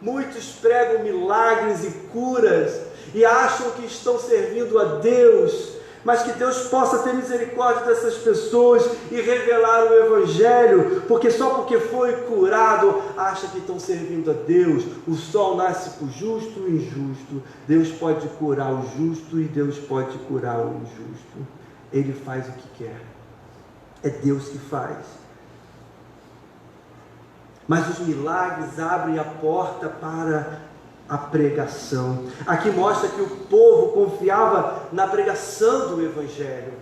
Muitos pregam milagres e curas e acham que estão servindo a Deus, mas que Deus possa ter misericórdia dessas pessoas e revelar o Evangelho, porque só porque foi curado, acha que estão servindo a Deus. O sol nasce para o justo e o injusto. Deus pode curar o justo e Deus pode curar o injusto. Ele faz o que quer. É Deus que faz. Mas os milagres abrem a porta para a pregação. Aqui mostra que o povo confiava na pregação do Evangelho.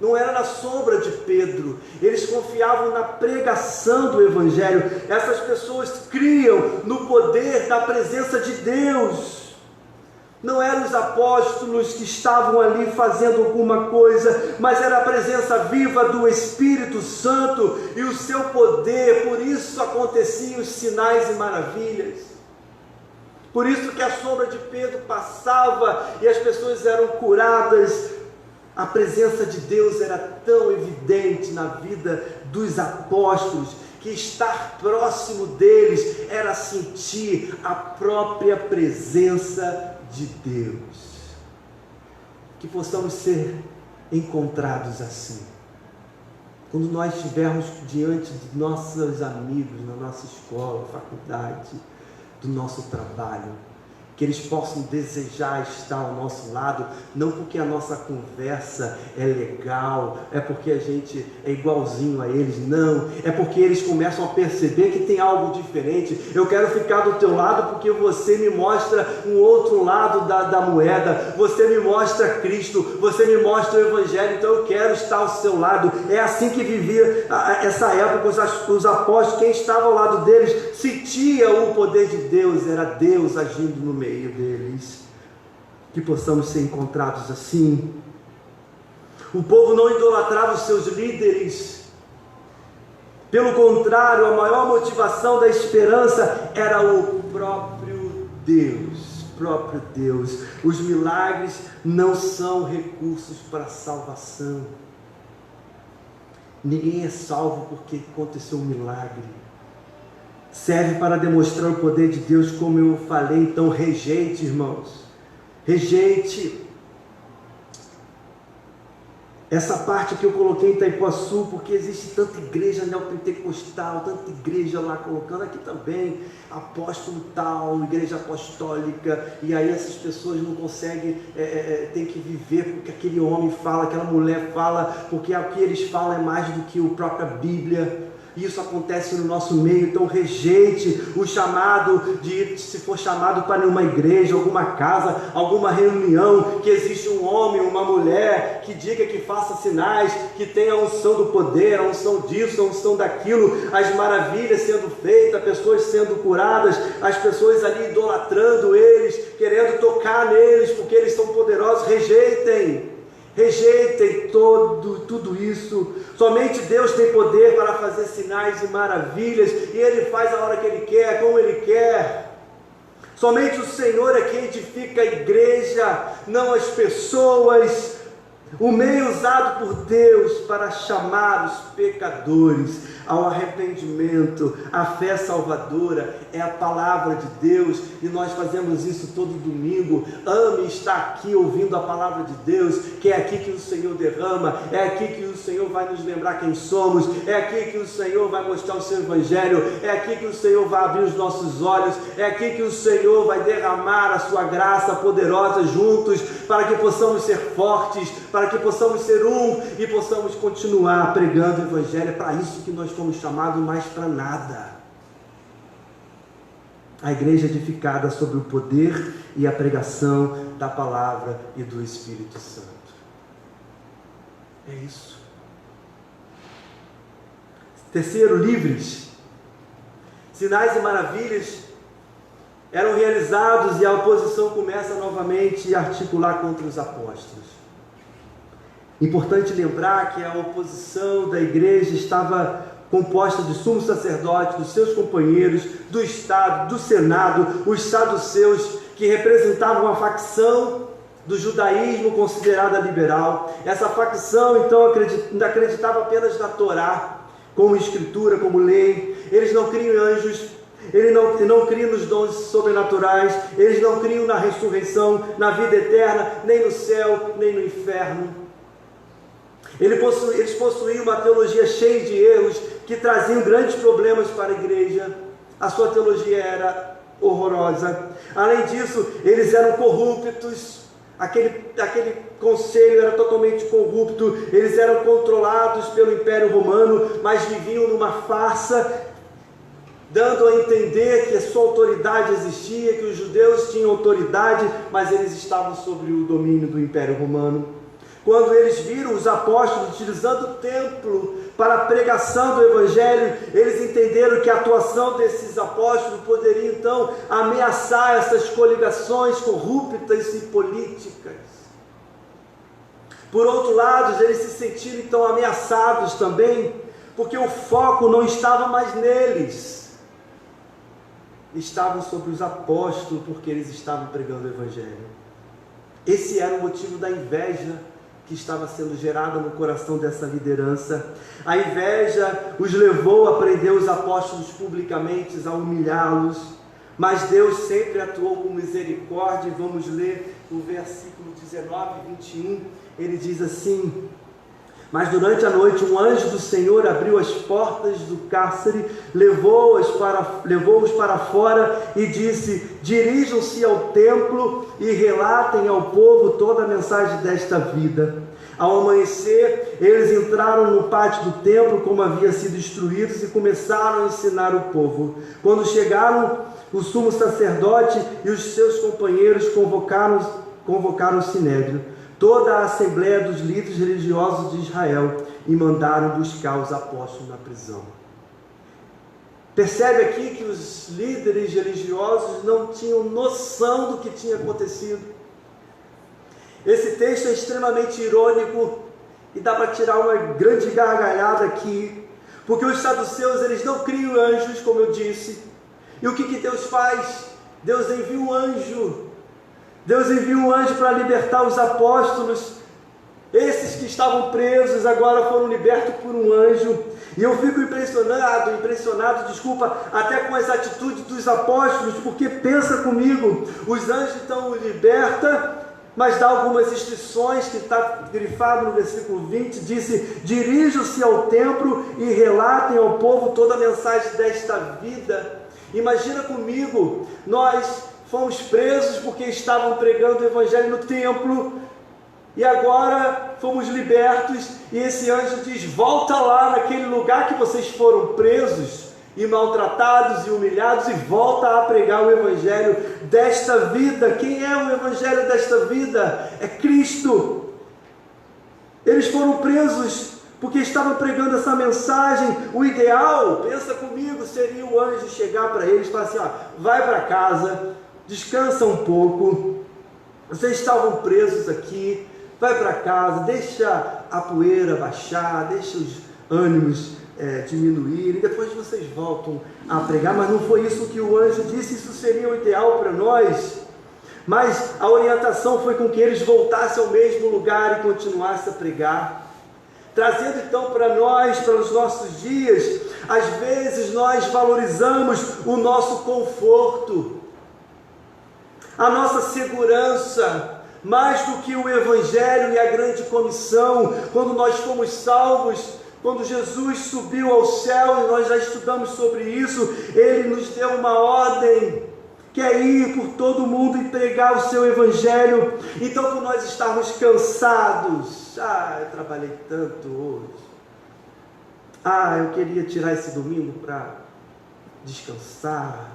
Não era na sombra de Pedro. Eles confiavam na pregação do Evangelho. Essas pessoas criam no poder da presença de Deus. Não eram os apóstolos que estavam ali fazendo alguma coisa, mas era a presença viva do Espírito Santo e o seu poder. Por isso aconteciam os sinais e maravilhas. Por isso que a sombra de Pedro passava e as pessoas eram curadas. A presença de Deus era tão evidente na vida dos apóstolos, que estar próximo deles era sentir a própria presença de Deus. Que possamos ser encontrados assim. Quando nós estivermos diante de nossos amigos, na nossa escola, faculdade, do nosso trabalho, que eles possam desejar estar ao nosso lado, não porque a nossa conversa é legal, é porque a gente é igualzinho a eles, não, é porque eles começam a perceber que tem algo diferente. Eu quero ficar do teu lado porque você me mostra um outro lado da moeda, você me mostra Cristo, você me mostra o Evangelho, então eu quero estar ao seu lado. É assim que vivia essa época os apóstolos. Quem estava ao lado deles sentia o poder de Deus, era Deus agindo no meio deles. Que possamos ser encontrados assim. O povo não idolatrava os seus líderes, pelo contrário, a maior motivação da esperança era o próprio Deus. Os milagres não são recursos para a salvação. Ninguém é salvo porque aconteceu um milagre. Serve para demonstrar o poder de Deus, como eu falei. Então rejeite, irmãos, rejeite essa parte que eu coloquei em Itaipuaçu, porque existe tanta igreja neopentecostal, tanta igreja lá colocando, aqui também, apóstolo tal, igreja apostólica, e aí essas pessoas não conseguem, tem que viver porque aquele homem fala, aquela mulher fala, porque o que eles falam é mais do que a própria Bíblia. Isso acontece no nosso meio. Então rejeite o chamado de ir, se for chamado para uma igreja, alguma casa, alguma reunião, que existe um homem, uma mulher, que diga, que faça sinais, que tenha a unção do poder, a unção disso, a unção daquilo, as maravilhas sendo feitas, pessoas sendo curadas, as pessoas ali idolatrando eles, querendo tocar neles, porque eles são poderosos. Rejeitem tudo isso. Somente Deus tem poder para fazer sinais e maravilhas, e Ele faz a hora que Ele quer, como Ele quer. Somente o Senhor é quem edifica a igreja, não as pessoas. O meio usado por Deus para chamar os pecadores ao arrependimento, à fé salvadora, é a palavra de Deus, e nós fazemos isso todo domingo. Ame estar aqui ouvindo a palavra de Deus, que é aqui que o Senhor derrama, é aqui que o Senhor vai nos lembrar quem somos, é aqui que o Senhor vai mostrar o seu evangelho, é aqui que o Senhor vai abrir os nossos olhos, é aqui que o Senhor vai derramar a sua graça poderosa juntos, para que possamos ser fortes, para que possamos ser um e possamos continuar pregando o evangelho. É para isso que nós fomos chamados, mais para nada. A igreja edificada sobre o poder e a pregação da palavra e do Espírito Santo. É isso. Terceiro, livres. Sinais e maravilhas eram realizados e a oposição começa novamente a articular contra os apóstolos. Importante lembrar que a oposição da igreja estava composta de sumos sacerdotes, dos seus companheiros, do Estado, do Senado, os saduceus, que representavam uma facção do judaísmo considerada liberal. Essa facção, então, acreditava apenas na Torá, como escritura, como lei. Eles não criam em anjos, eles não criam nos dons sobrenaturais, eles não criam na ressurreição, na vida eterna, nem no céu, nem no inferno. Eles possuíam uma teologia cheia de erros, que traziam grandes problemas para a igreja. A sua teologia era horrorosa. Além disso, eles eram corruptos. Aquele conselho era totalmente corrupto. Eles eram controlados pelo Império Romano, mas viviam numa farsa, dando a entender que a sua autoridade existia, que os judeus tinham autoridade, mas eles estavam sob o domínio do Império Romano. Quando eles viram os apóstolos utilizando o templo para a pregação do Evangelho, eles entenderam que a atuação desses apóstolos poderia então ameaçar essas coligações corruptas e políticas. Por outro lado, eles se sentiram então ameaçados também, porque o foco não estava mais neles, estavam sobre os apóstolos, porque eles estavam pregando o Evangelho. Esse era o motivo da inveja que estava sendo gerada no coração dessa liderança. A inveja os levou a prender os apóstolos publicamente, a humilhá-los, mas Deus sempre atuou com misericórdia. Vamos ler o versículo 19 e 21, ele diz assim: mas durante a noite um anjo do Senhor abriu as portas do cárcere, levou-os para fora e disse: dirijam-se ao templo e relatem ao povo toda a mensagem desta vida. Ao amanhecer, eles entraram no pátio do templo, como havia sido instruídos, e começaram a ensinar o povo. Quando chegaram, o sumo sacerdote e os seus companheiros convocaram o sinédrio, toda a assembleia dos líderes religiosos de Israel, e mandaram buscar os apóstolos na prisão. Percebe aqui que os líderes religiosos não tinham noção do que tinha acontecido. Esse texto é extremamente irônico e dá para tirar uma grande gargalhada aqui, porque os saduceus, eles não criam anjos, como eu disse. E o que Deus faz? Deus envia um anjo. Deus envia um anjo para libertar os apóstolos. Esses que estavam presos agora foram libertos por um anjo. E eu fico impressionado, até com as atitudes dos apóstolos, porque pensa comigo, os anjos então o libertam, mas dá algumas instruções, que está grifado no versículo 20, disse: dirijam-se ao templo e relatem ao povo toda a mensagem desta vida. Imagina comigo, nós fomos presos porque estavam pregando o Evangelho no templo, e agora fomos libertos, e esse anjo diz: volta lá naquele lugar que vocês foram presos, e maltratados e humilhados, e volta a pregar o Evangelho desta vida. Quem é o Evangelho desta vida? É Cristo. Eles foram presos porque estavam pregando essa mensagem. O ideal, pensa comigo, seria o anjo chegar para eles e falar assim: vai para casa, descansa um pouco, vocês estavam presos aqui, vai para casa, deixa a poeira baixar, deixa os ânimos diminuírem, depois vocês voltam a pregar. Mas não foi isso que o anjo disse. Isso seria o ideal para nós, Mas a orientação foi com que eles voltassem ao mesmo lugar e continuassem a pregar. Trazendo então para nós, para os nossos dias, às vezes nós valorizamos o nosso conforto, a nossa segurança, mais do que o Evangelho e a grande comissão. Quando nós fomos salvos, quando Jesus subiu ao céu, e nós já estudamos sobre isso, Ele nos deu uma ordem, que é ir por todo o mundo e pregar o seu Evangelho. Então, por nós estarmos cansados, eu trabalhei tanto hoje, eu queria tirar esse domingo para descansar,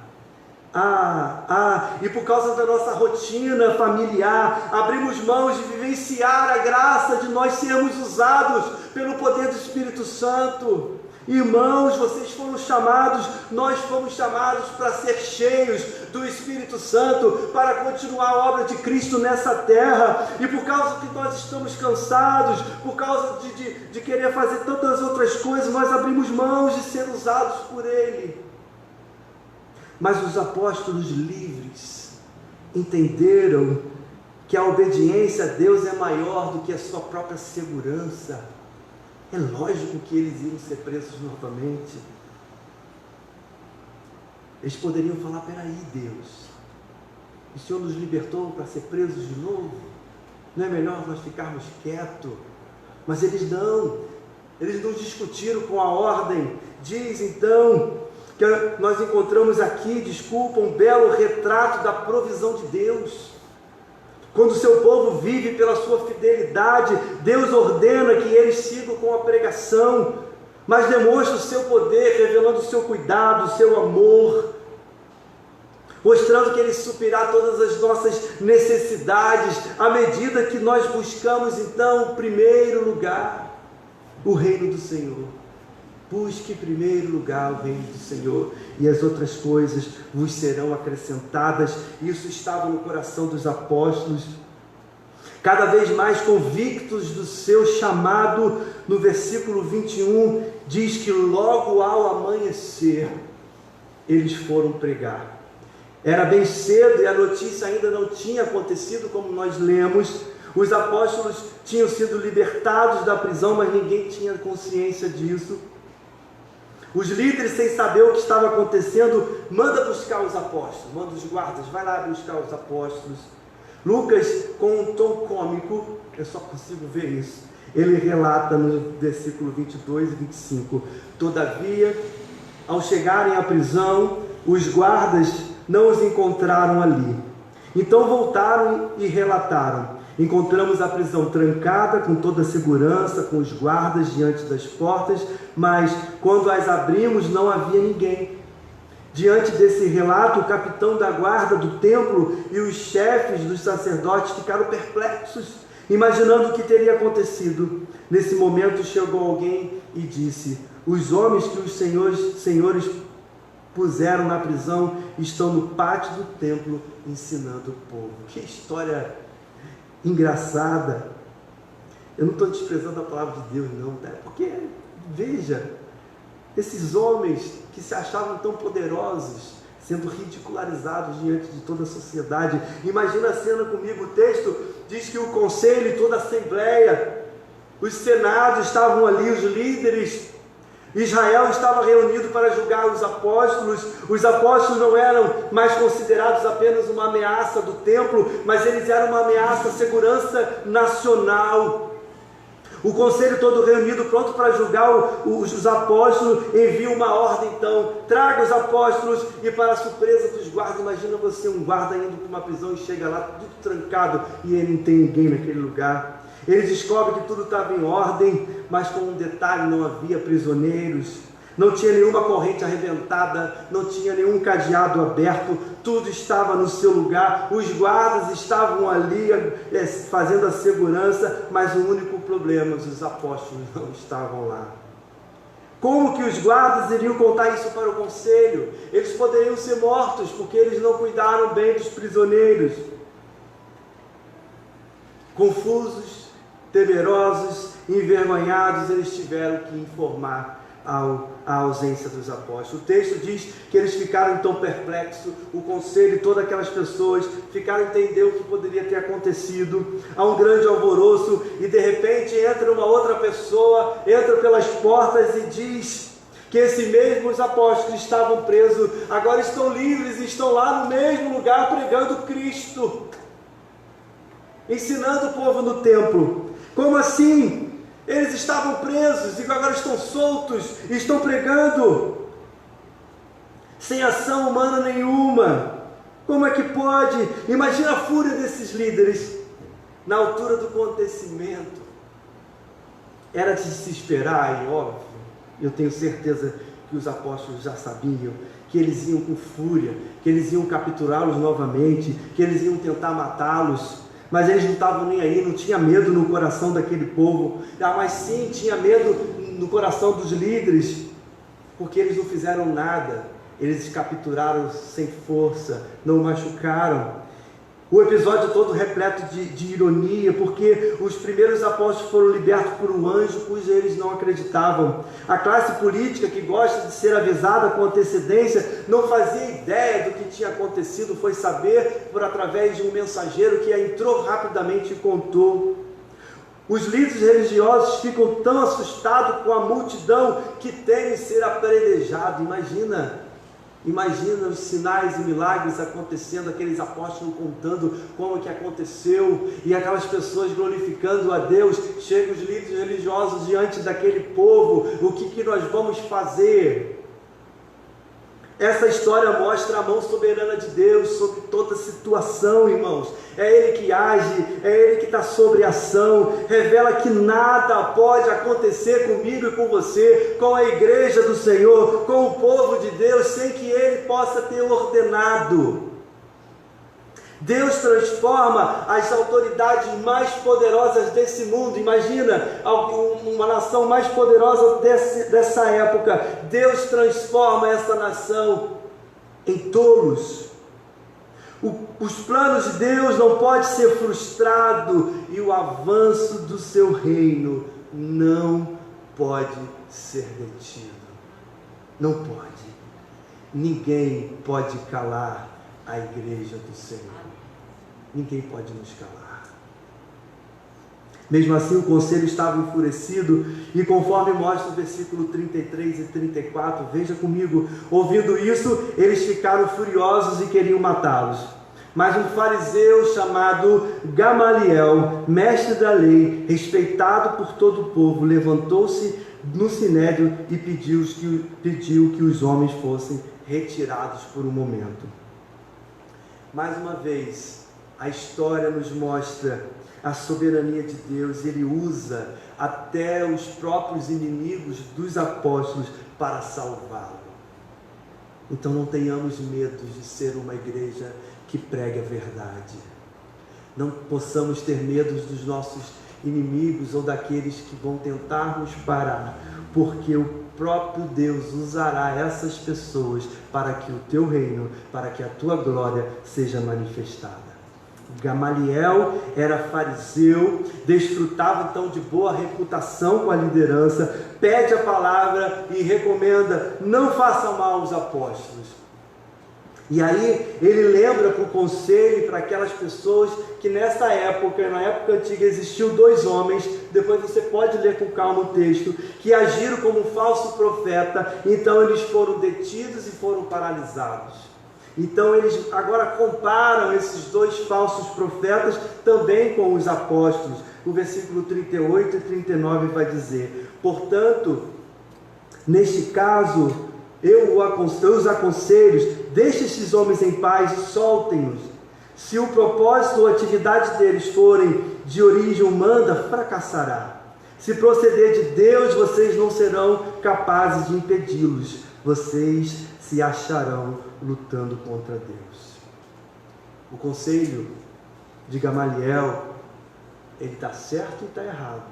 e por causa da nossa rotina familiar, abrimos mãos de vivenciar a graça de nós sermos usados pelo poder do Espírito Santo. Irmãos, vocês foram chamados, nós fomos chamados para ser cheios do Espírito Santo, para continuar a obra de Cristo nessa terra. E por causa que nós estamos cansados, por causa de querer fazer tantas outras coisas, nós abrimos mãos de ser usados por Ele. Mas os apóstolos livres entenderam que a obediência a Deus é maior do que a sua própria segurança. É lógico que eles iam ser presos novamente. Eles poderiam falar: peraí, Deus, o Senhor nos libertou para ser presos de novo? Não é melhor nós ficarmos quietos? Mas eles não discutiram com a ordem. Diz então que nós encontramos aqui, um belo retrato da provisão de Deus. Quando o seu povo vive pela sua fidelidade, Deus ordena que eles sigam com a pregação, mas demonstra o seu poder, revelando o seu cuidado, o seu amor, mostrando que Ele suprirá todas as nossas necessidades, à medida que nós buscamos então, em primeiro lugar, o reino do Senhor. Busque em primeiro lugar o reino do Senhor, e as outras coisas vos serão acrescentadas. Isso estava no coração dos apóstolos, cada vez mais convictos do seu chamado. No versículo 21, diz que logo ao amanhecer, eles foram pregar. Era bem cedo e a notícia ainda não tinha acontecido, como nós lemos. Os apóstolos tinham sido libertados da prisão, mas ninguém tinha consciência disso. Os líderes, sem saber o que estava acontecendo, manda buscar os apóstolos, manda os guardas, vai lá buscar os apóstolos. Lucas, com um tom cômico, eu só consigo ver isso, ele relata no versículo 22 e 25: todavia, ao chegarem à prisão, os guardas não os encontraram ali. Então voltaram e relataram: encontramos a prisão trancada, com toda a segurança, com os guardas diante das portas, mas quando as abrimos não havia ninguém. Diante desse relato, o capitão da guarda do templo e os chefes dos sacerdotes ficaram perplexos, imaginando o que teria acontecido. Nesse momento chegou alguém e disse: os homens que os senhores puseram na prisão estão no pátio do templo ensinando o povo. Que história engraçada. Eu não estou desprezando a palavra de Deus não, tá? Porque, veja, esses homens que se achavam tão poderosos, sendo ridicularizados diante de toda a sociedade. Imagina a cena comigo. O texto diz que o conselho e toda a assembleia, os senados estavam ali, os líderes. Israel estava reunido para julgar os apóstolos. Os apóstolos não eram mais considerados apenas uma ameaça do templo, mas eles eram uma ameaça à segurança nacional. O conselho todo reunido, pronto para julgar os apóstolos, envia uma ordem então: traga os apóstolos. E para a surpresa dos guardas, imagina você, um guarda indo para uma prisão e chega lá tudo trancado e ele não tem ninguém naquele lugar. Ele descobre que tudo estava em ordem, mas com um detalhe: não havia prisioneiros, não tinha nenhuma corrente arrebentada, não tinha nenhum cadeado aberto, tudo estava no seu lugar. Os guardas estavam ali fazendo a segurança, mas o único problema: os apóstolos não estavam lá. Como que os guardas iriam contar isso para o conselho? Eles poderiam ser mortos, porque eles não cuidaram bem dos prisioneiros. Confusos, temerosos, envergonhados, eles tiveram que informar: a ausência dos apóstolos. O texto diz que eles ficaram então perplexos, o conselho e todas aquelas pessoas ficaram a entender o que poderia ter acontecido. Há um grande alvoroço e de repente entra uma outra pessoa, entra pelas portas e diz que esses mesmos apóstolos que estavam presos agora estão livres e estão lá no mesmo lugar pregando Cristo, ensinando o povo no templo. Como assim? Eles estavam presos e agora estão soltos e estão pregando sem ação humana nenhuma. Como é que pode? Imagina a fúria desses líderes na altura do acontecimento. Era de se esperar, e óbvio, eu tenho certeza que os apóstolos já sabiam que eles iam com fúria, que eles iam capturá-los novamente, que eles iam tentar matá-los. Mas eles não estavam nem aí, não tinha medo no coração daquele povo. Mas sim, tinha medo no coração dos líderes, porque eles não fizeram nada. Eles capturaram sem força, não machucaram. O episódio todo repleto de ironia, porque os primeiros apóstolos foram libertos por um anjo cujo eles não acreditavam. A classe política, que gosta de ser avisada com antecedência, não fazia ideia do que tinha acontecido, foi saber por através de um mensageiro que entrou rapidamente e contou. Os líderes religiosos ficam tão assustados com a multidão que temem ser apedrejados. Imagina os sinais e milagres acontecendo, aqueles apóstolos contando como que aconteceu, e aquelas pessoas glorificando a Deus. Chegam os líderes religiosos diante daquele povo, o que nós vamos fazer? Essa história mostra a mão soberana de Deus sobre toda a situação, irmãos. É Ele que age, é Ele que está sobre a ação. Revela que nada pode acontecer comigo e com você, com a igreja do Senhor, com o povo de Deus, sem que Ele possa ter ordenado. Deus transforma as autoridades mais poderosas desse mundo. Imagina uma nação mais poderosa dessa época. Deus transforma essa nação em tolos. Os planos de Deus não podem ser frustrados e o avanço do seu reino não pode ser detido. Não pode. Ninguém pode calar a igreja do Senhor. Ninguém pode nos calar. Mesmo assim, o conselho estava enfurecido, e conforme mostra o versículo 33 e 34, veja comigo, ouvindo isso, eles ficaram furiosos e queriam matá-los. Mas um fariseu chamado Gamaliel, mestre da lei, respeitado por todo o povo, levantou-se no sinédrio e pediu que os homens fossem retirados por um momento. Mais uma vez, a história nos mostra a soberania de Deus. Ele usa até os próprios inimigos dos apóstolos para salvá-lo. Então não tenhamos medo de ser uma igreja que prega a verdade. Não possamos ter medo dos nossos inimigos ou daqueles que vão tentar nos parar, porque o próprio Deus usará essas pessoas para que o teu reino, para que a tua glória seja manifestada. Gamaliel era fariseu, desfrutava então de boa reputação com a liderança, pede a palavra e recomenda: não faça mal aos apóstolos. E aí ele lembra para o conselho e para aquelas pessoas que nessa época, na época antiga, existiam dois homens, depois você pode ler com calma o texto, que agiram como um falso profeta. Então eles foram detidos e foram paralisados. Então eles agora comparam esses dois falsos profetas também com os apóstolos. O versículo 38 e 39 vai dizer: portanto, neste caso, eu os aconselho, deixe esses homens em paz e soltem-nos. Se o propósito ou atividade deles forem de origem humana, fracassará. Se proceder de Deus, vocês não serão capazes de impedi-los. Vocês se acharão lutando contra Deus. O conselho de Gamaliel, ele está certo e está errado.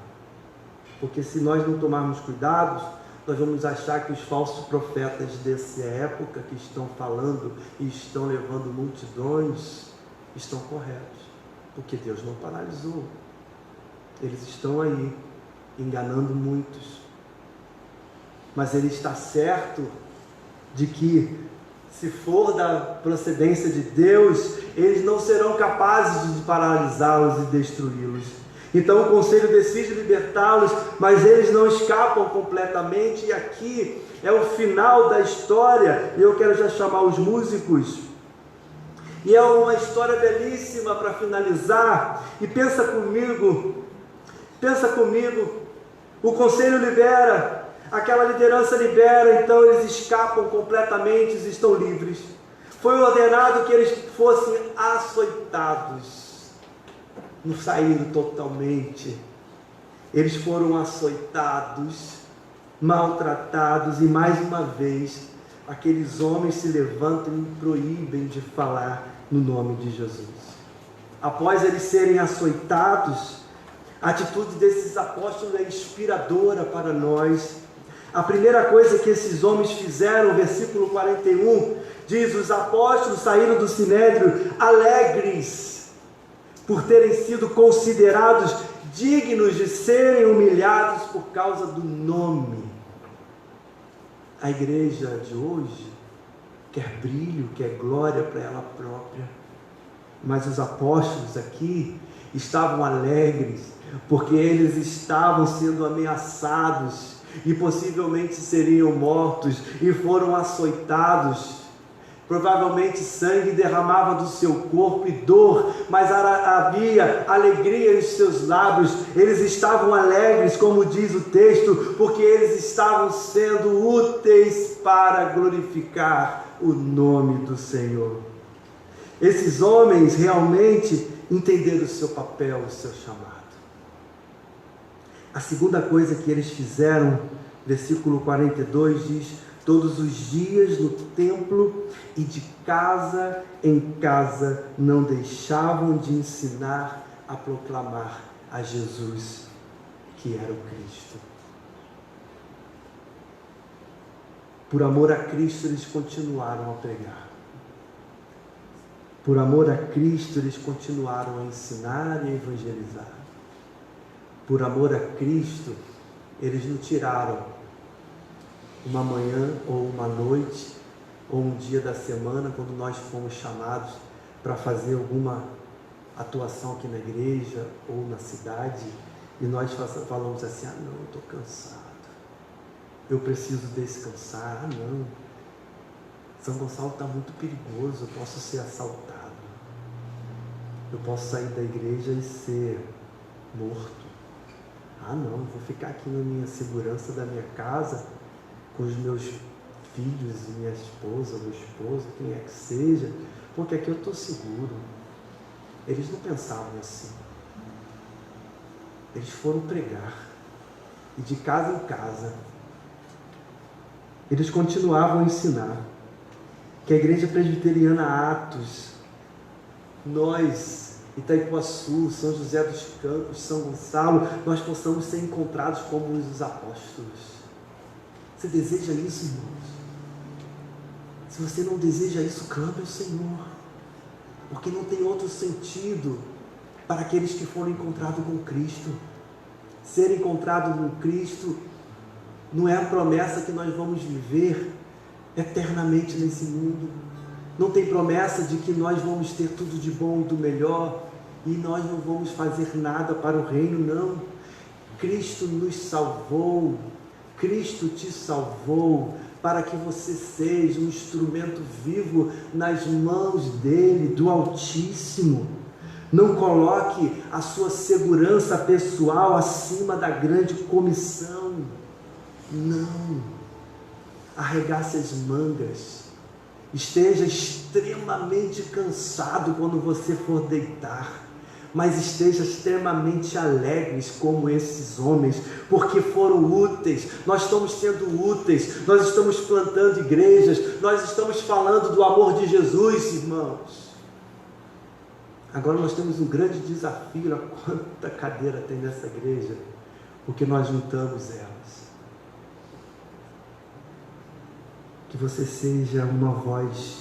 Porque se nós não tomarmos cuidados, nós vamos achar que os falsos profetas dessa época que estão falando e estão levando multidões estão corretos, porque Deus não paralisou. Eles estão aí enganando muitos. mas ele está certo de que, se for da procedência de Deus, eles não serão capazes de paralisá-los e destruí-los. Então o conselho decide libertá-los, mas eles não escapam completamente, e aqui é o final da história, e eu quero já chamar os músicos, e é uma história belíssima para finalizar, e pensa comigo, o conselho libera, aquela liderança libera, então eles escapam completamente, eles estão livres. Foi ordenado que eles fossem açoitados, não saíram totalmente, eles foram açoitados, maltratados, e mais uma vez, aqueles homens se levantam e proíbem de falar no nome de Jesus. Após eles serem açoitados, a atitude desses apóstolos é inspiradora para nós. A primeira coisa que esses homens fizeram, versículo 41, diz: os apóstolos saíram do sinédrio alegres, por terem sido considerados dignos de serem humilhados por causa do nome. A igreja de hoje quer brilho, quer glória para ela própria, mas os apóstolos aqui estavam alegres, porque eles estavam sendo ameaçados e possivelmente seriam mortos, e foram açoitados. Provavelmente sangue derramava do seu corpo e dor, mas havia alegria em seus lábios. Eles estavam alegres, como diz o texto, porque eles estavam sendo úteis para glorificar o nome do Senhor. Esses homens realmente entenderam o seu papel, o seu chamado. A segunda coisa que eles fizeram, versículo 42 diz: todos os dias no templo e de casa em casa não deixavam de ensinar a proclamar a Jesus, que era o Cristo. Por amor a Cristo eles continuaram a pregar. Por amor a Cristo eles continuaram a ensinar e a evangelizar. Por amor a Cristo eles não tiraram uma manhã ou uma noite ou um dia da semana, quando nós fomos chamados para fazer alguma atuação aqui na igreja ou na cidade, e nós falamos assim: ah não, eu estou cansado, eu preciso descansar, ah não, São Gonçalo está muito perigoso, eu posso ser assaltado, eu posso sair da igreja e ser morto, ah não, vou ficar aqui na minha segurança da minha casa, com os meus filhos e minha esposa, meu esposo, quem é que seja, porque aqui eu estou seguro. Eles não pensavam assim. Eles foram pregar, e de casa em casa eles continuavam a ensinar. Que a Igreja Presbiteriana Atos, nós, Itaipuaçu, São José dos Campos, São Gonçalo, nós possamos ser encontrados como os apóstolos. Você deseja isso, irmãos? Se você não deseja isso, clame ao Senhor, porque não tem outro sentido para aqueles que foram encontrados com Cristo. Ser encontrado com Cristo não é a promessa que nós vamos viver eternamente nesse mundo. Não tem promessa de que nós vamos ter tudo de bom e do melhor, e nós não vamos fazer nada para o reino, não. Cristo nos salvou, Cristo te salvou para que você seja um instrumento vivo nas mãos dele, do Altíssimo. Não coloque a sua segurança pessoal acima da grande comissão. Não. Arregace as mangas. Esteja extremamente cansado quando você for deitar, mas esteja extremamente alegres como esses homens, porque foram úteis. Nós estamos sendo úteis, nós estamos plantando igrejas, nós estamos falando do amor de Jesus, irmãos. Agora nós temos um grande desafio: olha quanta cadeira tem nessa igreja, porque nós juntamos elas. Que você seja uma voz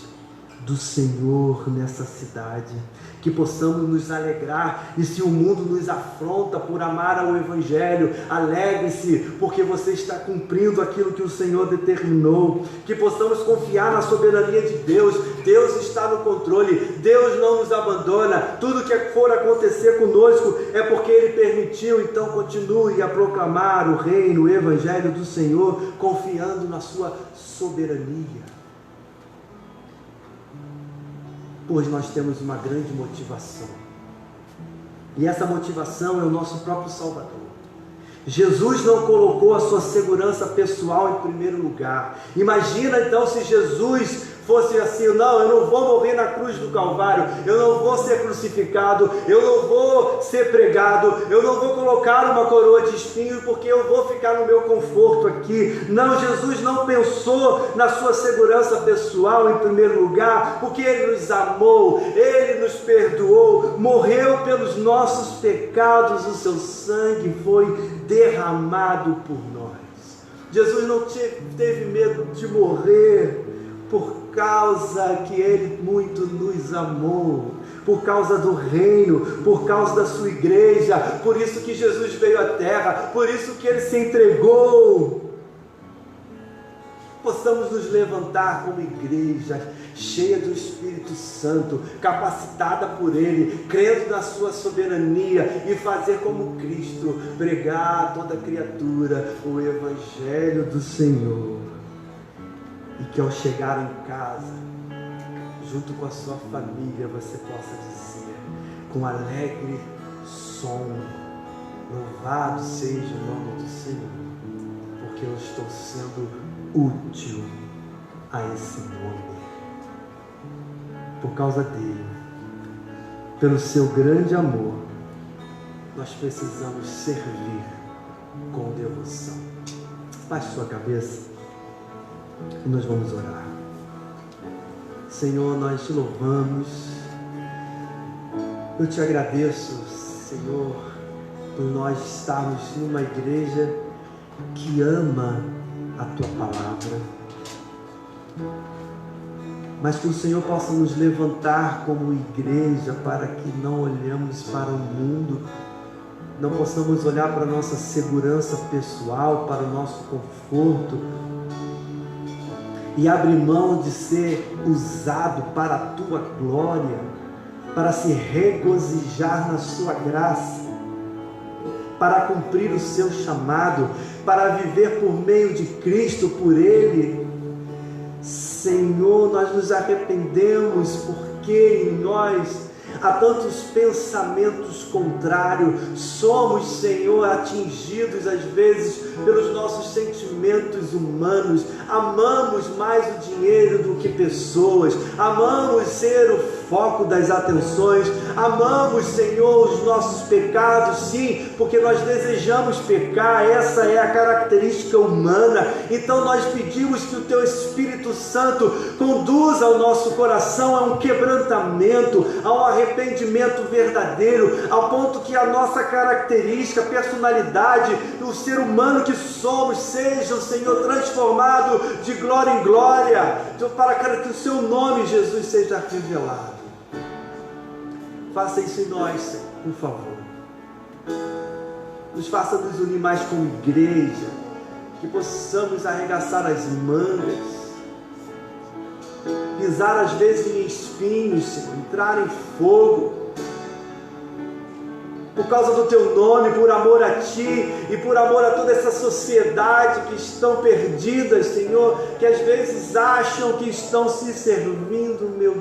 do Senhor nessa cidade, que possamos nos alegrar, e se o mundo nos afronta por amar ao Evangelho, alegre-se, porque você está cumprindo aquilo que o Senhor determinou, que possamos confiar na soberania de Deus. Deus está no controle, Deus não nos abandona, tudo que for acontecer conosco é porque Ele permitiu. Então continue a proclamar o reino, o Evangelho do Senhor, confiando na sua soberania, pois nós temos uma grande motivação, e essa motivação é o nosso próprio Salvador. Jesus não colocou a sua segurança pessoal em primeiro lugar. Imagina então se Jesus fosse assim: não, eu não vou morrer na cruz do Calvário, eu não vou ser crucificado, eu não vou ser pregado, eu não vou colocar uma coroa de espinho, porque eu vou ficar no meu conforto aqui. Não, Jesus não pensou na sua segurança pessoal em primeiro lugar, porque Ele nos amou, Ele nos perdoou, morreu pelos nossos pecados, o seu sangue foi derramado por nós. Jesus não teve medo de morrer, por causa que Ele muito nos amou, por causa do reino, por causa da sua igreja. Por isso que Jesus veio à terra, por isso que Ele se entregou. Possamos nos levantar como igreja, cheia do Espírito Santo, capacitada por Ele, crendo na sua soberania, e fazer como Cristo, pregar a toda criatura o Evangelho do Senhor. E que ao chegar em casa, junto com a sua família, você possa dizer com alegre som: louvado seja o nome do Senhor, porque eu estou sendo útil a esse nome. Por causa dele, pelo seu grande amor, nós precisamos servir com devoção. Baixe sua cabeça e nós vamos orar. Senhor, nós te louvamos, eu te agradeço, Senhor, por nós estarmos numa igreja que ama a tua palavra, mas que o Senhor possa nos levantar como igreja para que não olhemos para o mundo, não possamos olhar para a nossa segurança pessoal, para o nosso conforto, e abrir mão de ser usado para a tua glória, para se regozijar na sua graça, para cumprir o seu chamado, para viver por meio de Cristo, por Ele. Senhor, nós nos arrependemos porque em nós há tantos pensamentos contrários. Somos, Senhor, atingidos às vezes pelos nossos sentimentos humanos. Amamos mais o dinheiro do que pessoas. Amamos ser o foco das atenções. Amamos, Senhor, os nossos pecados, sim, porque nós desejamos pecar. Essa é a característica humana. Então nós pedimos que o Teu Espírito Santo conduza o nosso coração a um quebrantamento, a um arrependimento verdadeiro, ao ponto que a nossa característica, personalidade, o ser humano que somos, seja, Senhor, transformado de glória em glória, para que o Seu nome, Jesus, seja revelado. Faça isso em nós, Senhor, por favor. Nos faça nos unir mais como igreja, que possamos arregaçar as mangas, pisar às vezes em espinhos, Senhor, entrar em fogo, por causa do Teu nome, por amor a Ti e por amor a toda essa sociedade que estão perdidas, Senhor, que às vezes acham que estão se servindo. Meu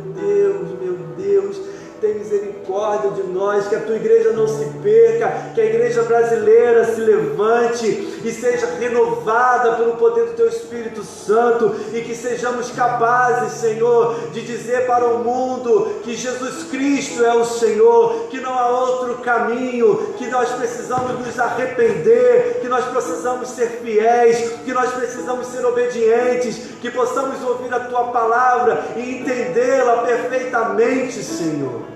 Deus, tem misericórdia de nós, que a Tua igreja não se perca, que a igreja brasileira se levante e seja renovada pelo poder do Teu Espírito Santo, e que sejamos capazes, Senhor, de dizer para o mundo que Jesus Cristo é o Senhor, que não há outro caminho, que nós precisamos nos arrepender, que nós precisamos ser fiéis, que nós precisamos ser obedientes, que possamos ouvir a Tua palavra e entendê-la perfeitamente, Senhor.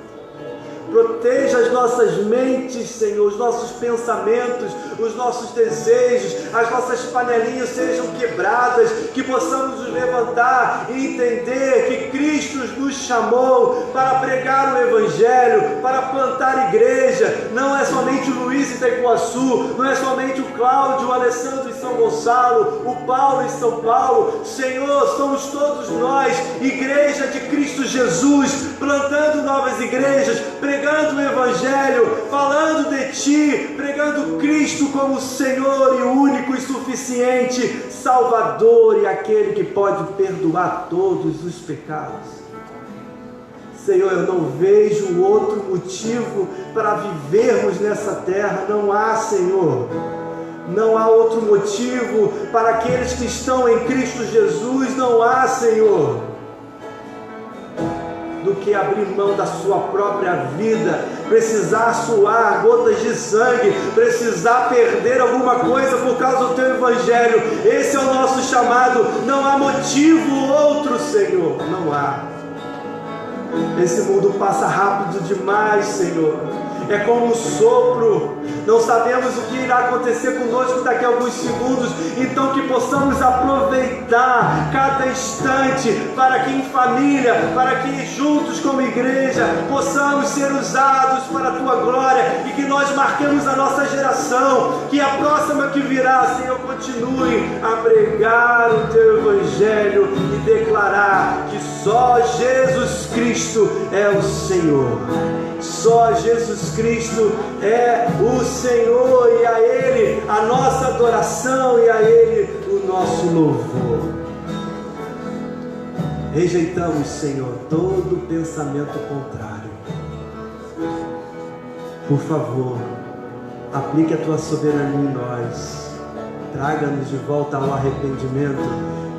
Proteja as nossas mentes, Senhor, os nossos pensamentos, os nossos desejos, as nossas panelinhas sejam quebradas, que possamos nos levantar e entender que Cristo nos chamou para pregar o Evangelho, para plantar igreja. Não é somente o Luiz em Itaiguaçu, não é somente o Cláudio, o Alessandro em São Gonçalo, o Paulo em São Paulo. Senhor, somos todos nós, igreja de Cristo Jesus, plantando novas igrejas, pregando o Evangelho, falando de Ti, pregando Cristo como Senhor e único e suficiente Salvador e aquele que pode perdoar todos os pecados. Senhor, eu não vejo outro motivo para vivermos nessa terra, não há, Senhor. Não há outro motivo para aqueles que estão em Cristo Jesus, não há, Senhor, do que abrir mão da sua própria vida, precisar suar gotas de sangue, precisar perder alguma coisa por causa do Teu Evangelho. Esse é o nosso chamado, não há motivo outro, Senhor, não há. Esse mundo passa rápido demais, Senhor. É como um sopro, não sabemos o que irá acontecer conosco daqui a alguns segundos, então que possamos aproveitar cada instante para que em família, para que juntos como igreja possamos ser usados para a Tua glória e que nós marquemos a nossa geração, que a próxima que virá, Senhor, continue a pregar o Teu Evangelho e declarar que só Jesus Cristo é o Senhor. Só Jesus Cristo é o Senhor, e a Ele a nossa adoração e a Ele o nosso louvor. Rejeitamos, Senhor, todo pensamento contrário. Por favor, aplique a Tua soberania em nós, traga-nos de volta ao arrependimento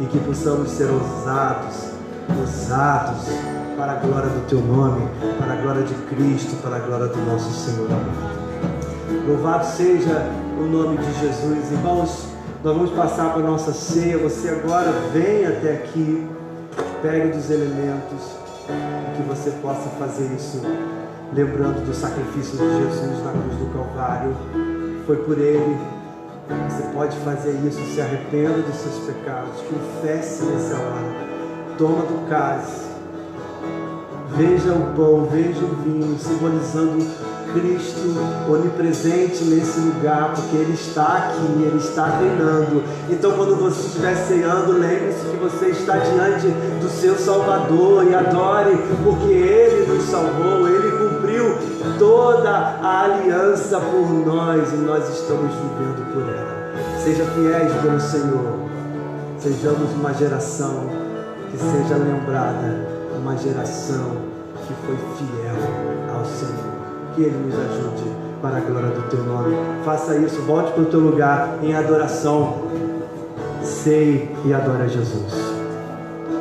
e que possamos ser usados para a glória do Teu nome, para a glória de Cristo, para a glória do nosso Senhor amado. Louvado seja o nome de Jesus. Irmãos, nós vamos passar para a nossa ceia. Você agora vem até aqui, pegue dos elementos, que você possa fazer isso lembrando do sacrifício de Jesus na cruz do Calvário. Foi por Ele. Você pode fazer isso, se arrependa dos seus pecados, confesse nessa hora, toma do cálice, veja o pão, veja o vinho, simbolizando Cristo onipresente nesse lugar, porque Ele está aqui, Ele está reinando. Então, quando você estiver ceando, lembre-se que você está diante do seu Salvador e adore, porque Ele nos salvou, Ele cumpriu toda a aliança por nós e nós estamos vivendo por ela. Seja fiéis pelo Senhor, sejamos uma geração que seja lembrada, uma geração que foi fiel ao Senhor. Que Ele nos ajude para a glória do Teu nome. Faça isso, volte para o teu lugar em adoração. Ceie e adore a Jesus.